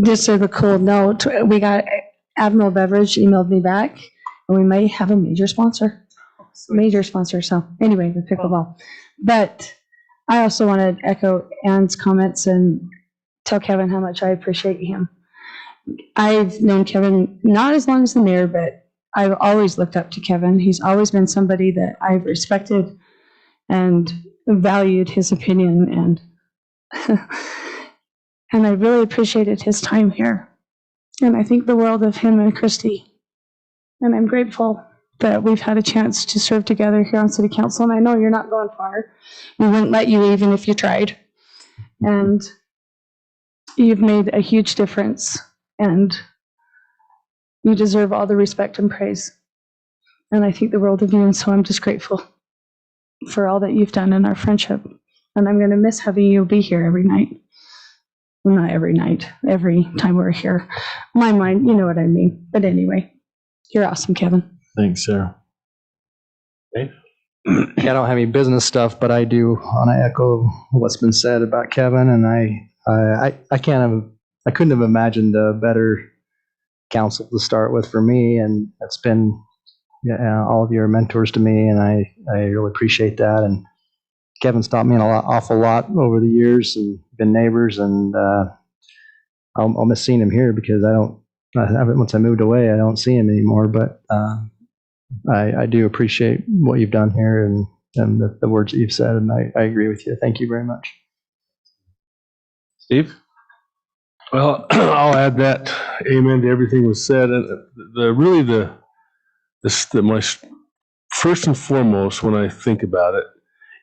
Just as a cool note, we got Admiral Beverage emailed me back, and we may have a major sponsor. So anyway, the pickleball. But I also want to echo Ann's comments and tell Kevin how much I appreciate him. I've known Kevin not as long as the mayor, but I've always looked up to Kevin. He's always been somebody that I've respected and valued his opinion, and and I really appreciated his time here. And I think the world of him and Christy. And I'm grateful that we've had a chance to serve together here on City Council. And I know you're not going far. We wouldn't let you even if you tried. And you've made a huge difference. And you deserve all the respect and praise. And I think the world of you. And so I'm just grateful for all that you've done in our friendship. And I'm going to miss having you be here every night. Well, not every night, every time we're here. My mind, you know what I mean. But anyway, you're awesome, Kevin. Thanks, Sarah. Yeah, I don't have any business stuff, but I do want to echo what's been said about Kevin. And I couldn't have imagined a better council to start with for me. And it's been all of your mentors to me, and I really appreciate that. And Kevin's taught me an awful lot over the years, and been neighbors, and I'll miss seeing him here because once I moved away, I don't see him anymore. But I do appreciate what you've done here and the words that you've said, and I agree with you. Thank you very much. Steve? Well, I'll add that amen to everything was said. And my first and foremost, when I think about it,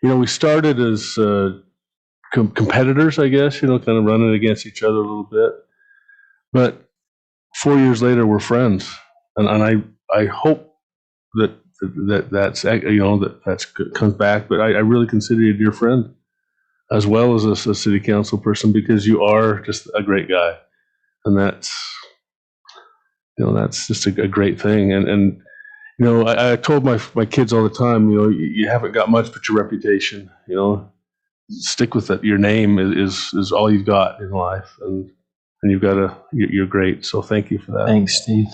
we started as competitors, I guess, kind of running against each other a little bit. But 4 years later, we're friends, and I hope that's comes back. But I really consider you a dear friend, as well as a city council person, because you are just a great guy, and that's just a great thing. And I told my kids all the time, you haven't got much but your reputation. Stick with it. Your name is all you've got in life, and you're great. So thank you for that. Thanks, Steve.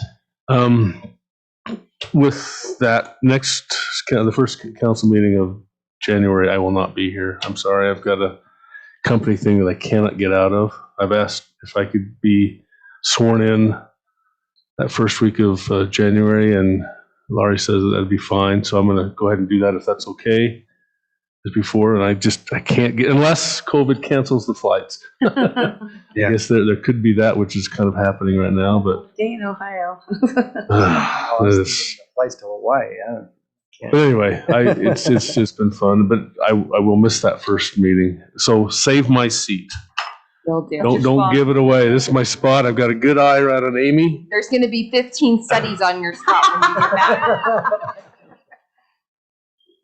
With that, the first council meeting of January, I will not be here. I'm sorry. I've got a company thing that I cannot get out of. I've asked if I could be sworn in that first week of January, and Laurie says that'd be fine. So I'm going to go ahead and do that if that's okay. As before, and I can't get, unless COVID cancels the flights. I guess there could be that, which is kind of happening right now, but Dang, Ohio. Flights to Hawaii. But anyway, it's just been fun, but I will miss that first meeting. So save my seat. Will do. Don't give it away. This is my spot. I've got a good eye right on Amy. There's going to be 15 studies on your spot when you get back.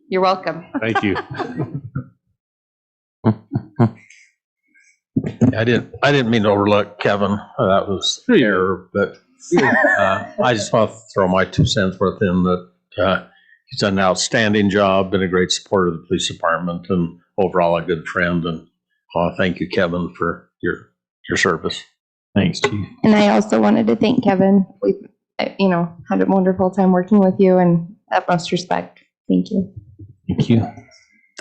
You're welcome. Thank you. I didn't mean to overlook Kevin. That was an error, but I just want to throw my 2 cents worth in that he's done an outstanding job, been a great supporter of the police department, and overall a good friend. And thank you, Kevin, for your service. Thanks, Chief. And I also wanted to thank Kevin. We've, had a wonderful time working with you, and utmost respect. Thank you. Thank you.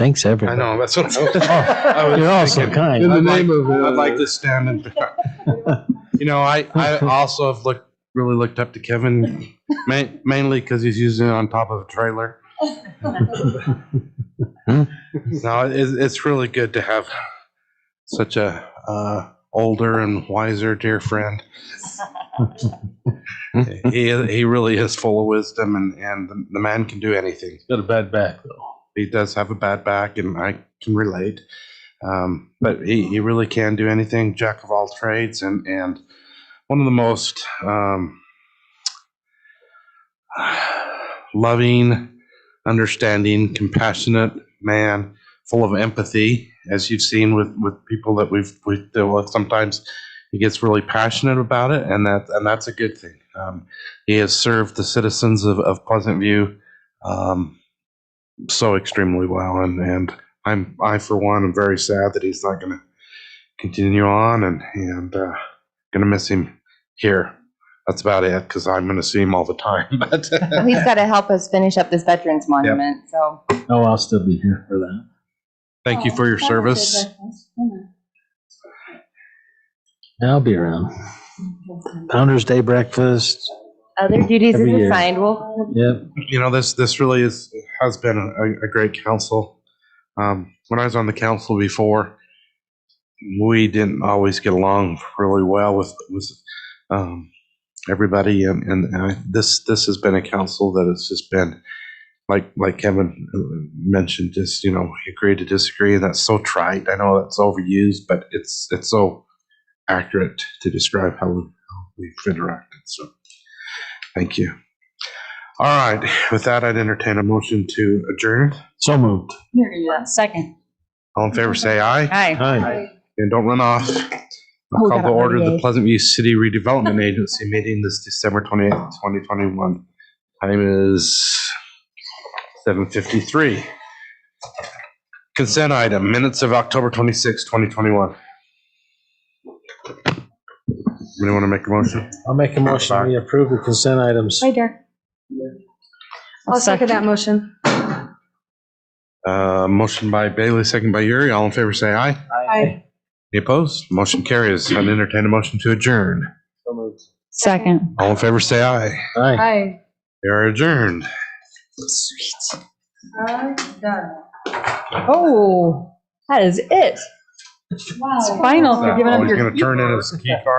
Thanks, I everybody. know, that's what I was You're all so thinking. kind. In the name of, I'd like to stand and, I also have really looked up to Kevin, mainly because he's using it on top of a trailer. No, it's really good to have such a older and wiser dear friend. He really is full of wisdom, and the man can do anything. Got a bad back, though. He does have a bad back, and I can relate. But he really can do anything, jack of all trades, and one of the most loving, understanding, compassionate man, full of empathy, as you've seen with people that we deal with. Sometimes he gets really passionate about it, and that's a good thing. He has served the citizens of Pleasantview so extremely well, and I for one am very sad that he's not going to continue on, and going to miss him here. That's about it, because I'm going to see him all the time. But Well, he's got to help us finish up this Veterans Monument, so. Oh, I'll still be here for that. thank you for your service. I'll be around. Founder's Day breakfast. Other duties Every is year. assigned. We'll Yep. This really has been a great council. When I was on the council before, we didn't always get along really well with everybody, and this has been a council that has just been like Kevin mentioned, just agree to disagree, and that's so trite. I know that's overused, but it's so accurate to describe how we've interacted. So thank you. All right, with that, I'd entertain a motion to adjourn. So moved. You're gonna do that second. All in favor, say aye. Aye. Hi. And don't run off. I'll call got to it order the ready. Pleasantview City Redevelopment Agency meeting this December 28th, 2021. Time is 7:53. Consent item, minutes of October 26, 2021. Anyone want to make a motion? I'll make a motion. We approve the consent items. Hi, Derek. I'll second that motion. Motion by Bailey, second by Yuri. All in favor, say aye. Aye. Any opposed? Motion carries. I'd entertain a motion to adjourn. So moved. Second. All in favor, say aye. Aye. Aye. We are adjourned. Sweet. Done. Oh, that is it. Wow. It's final for giving up He's your going to turn in his key card.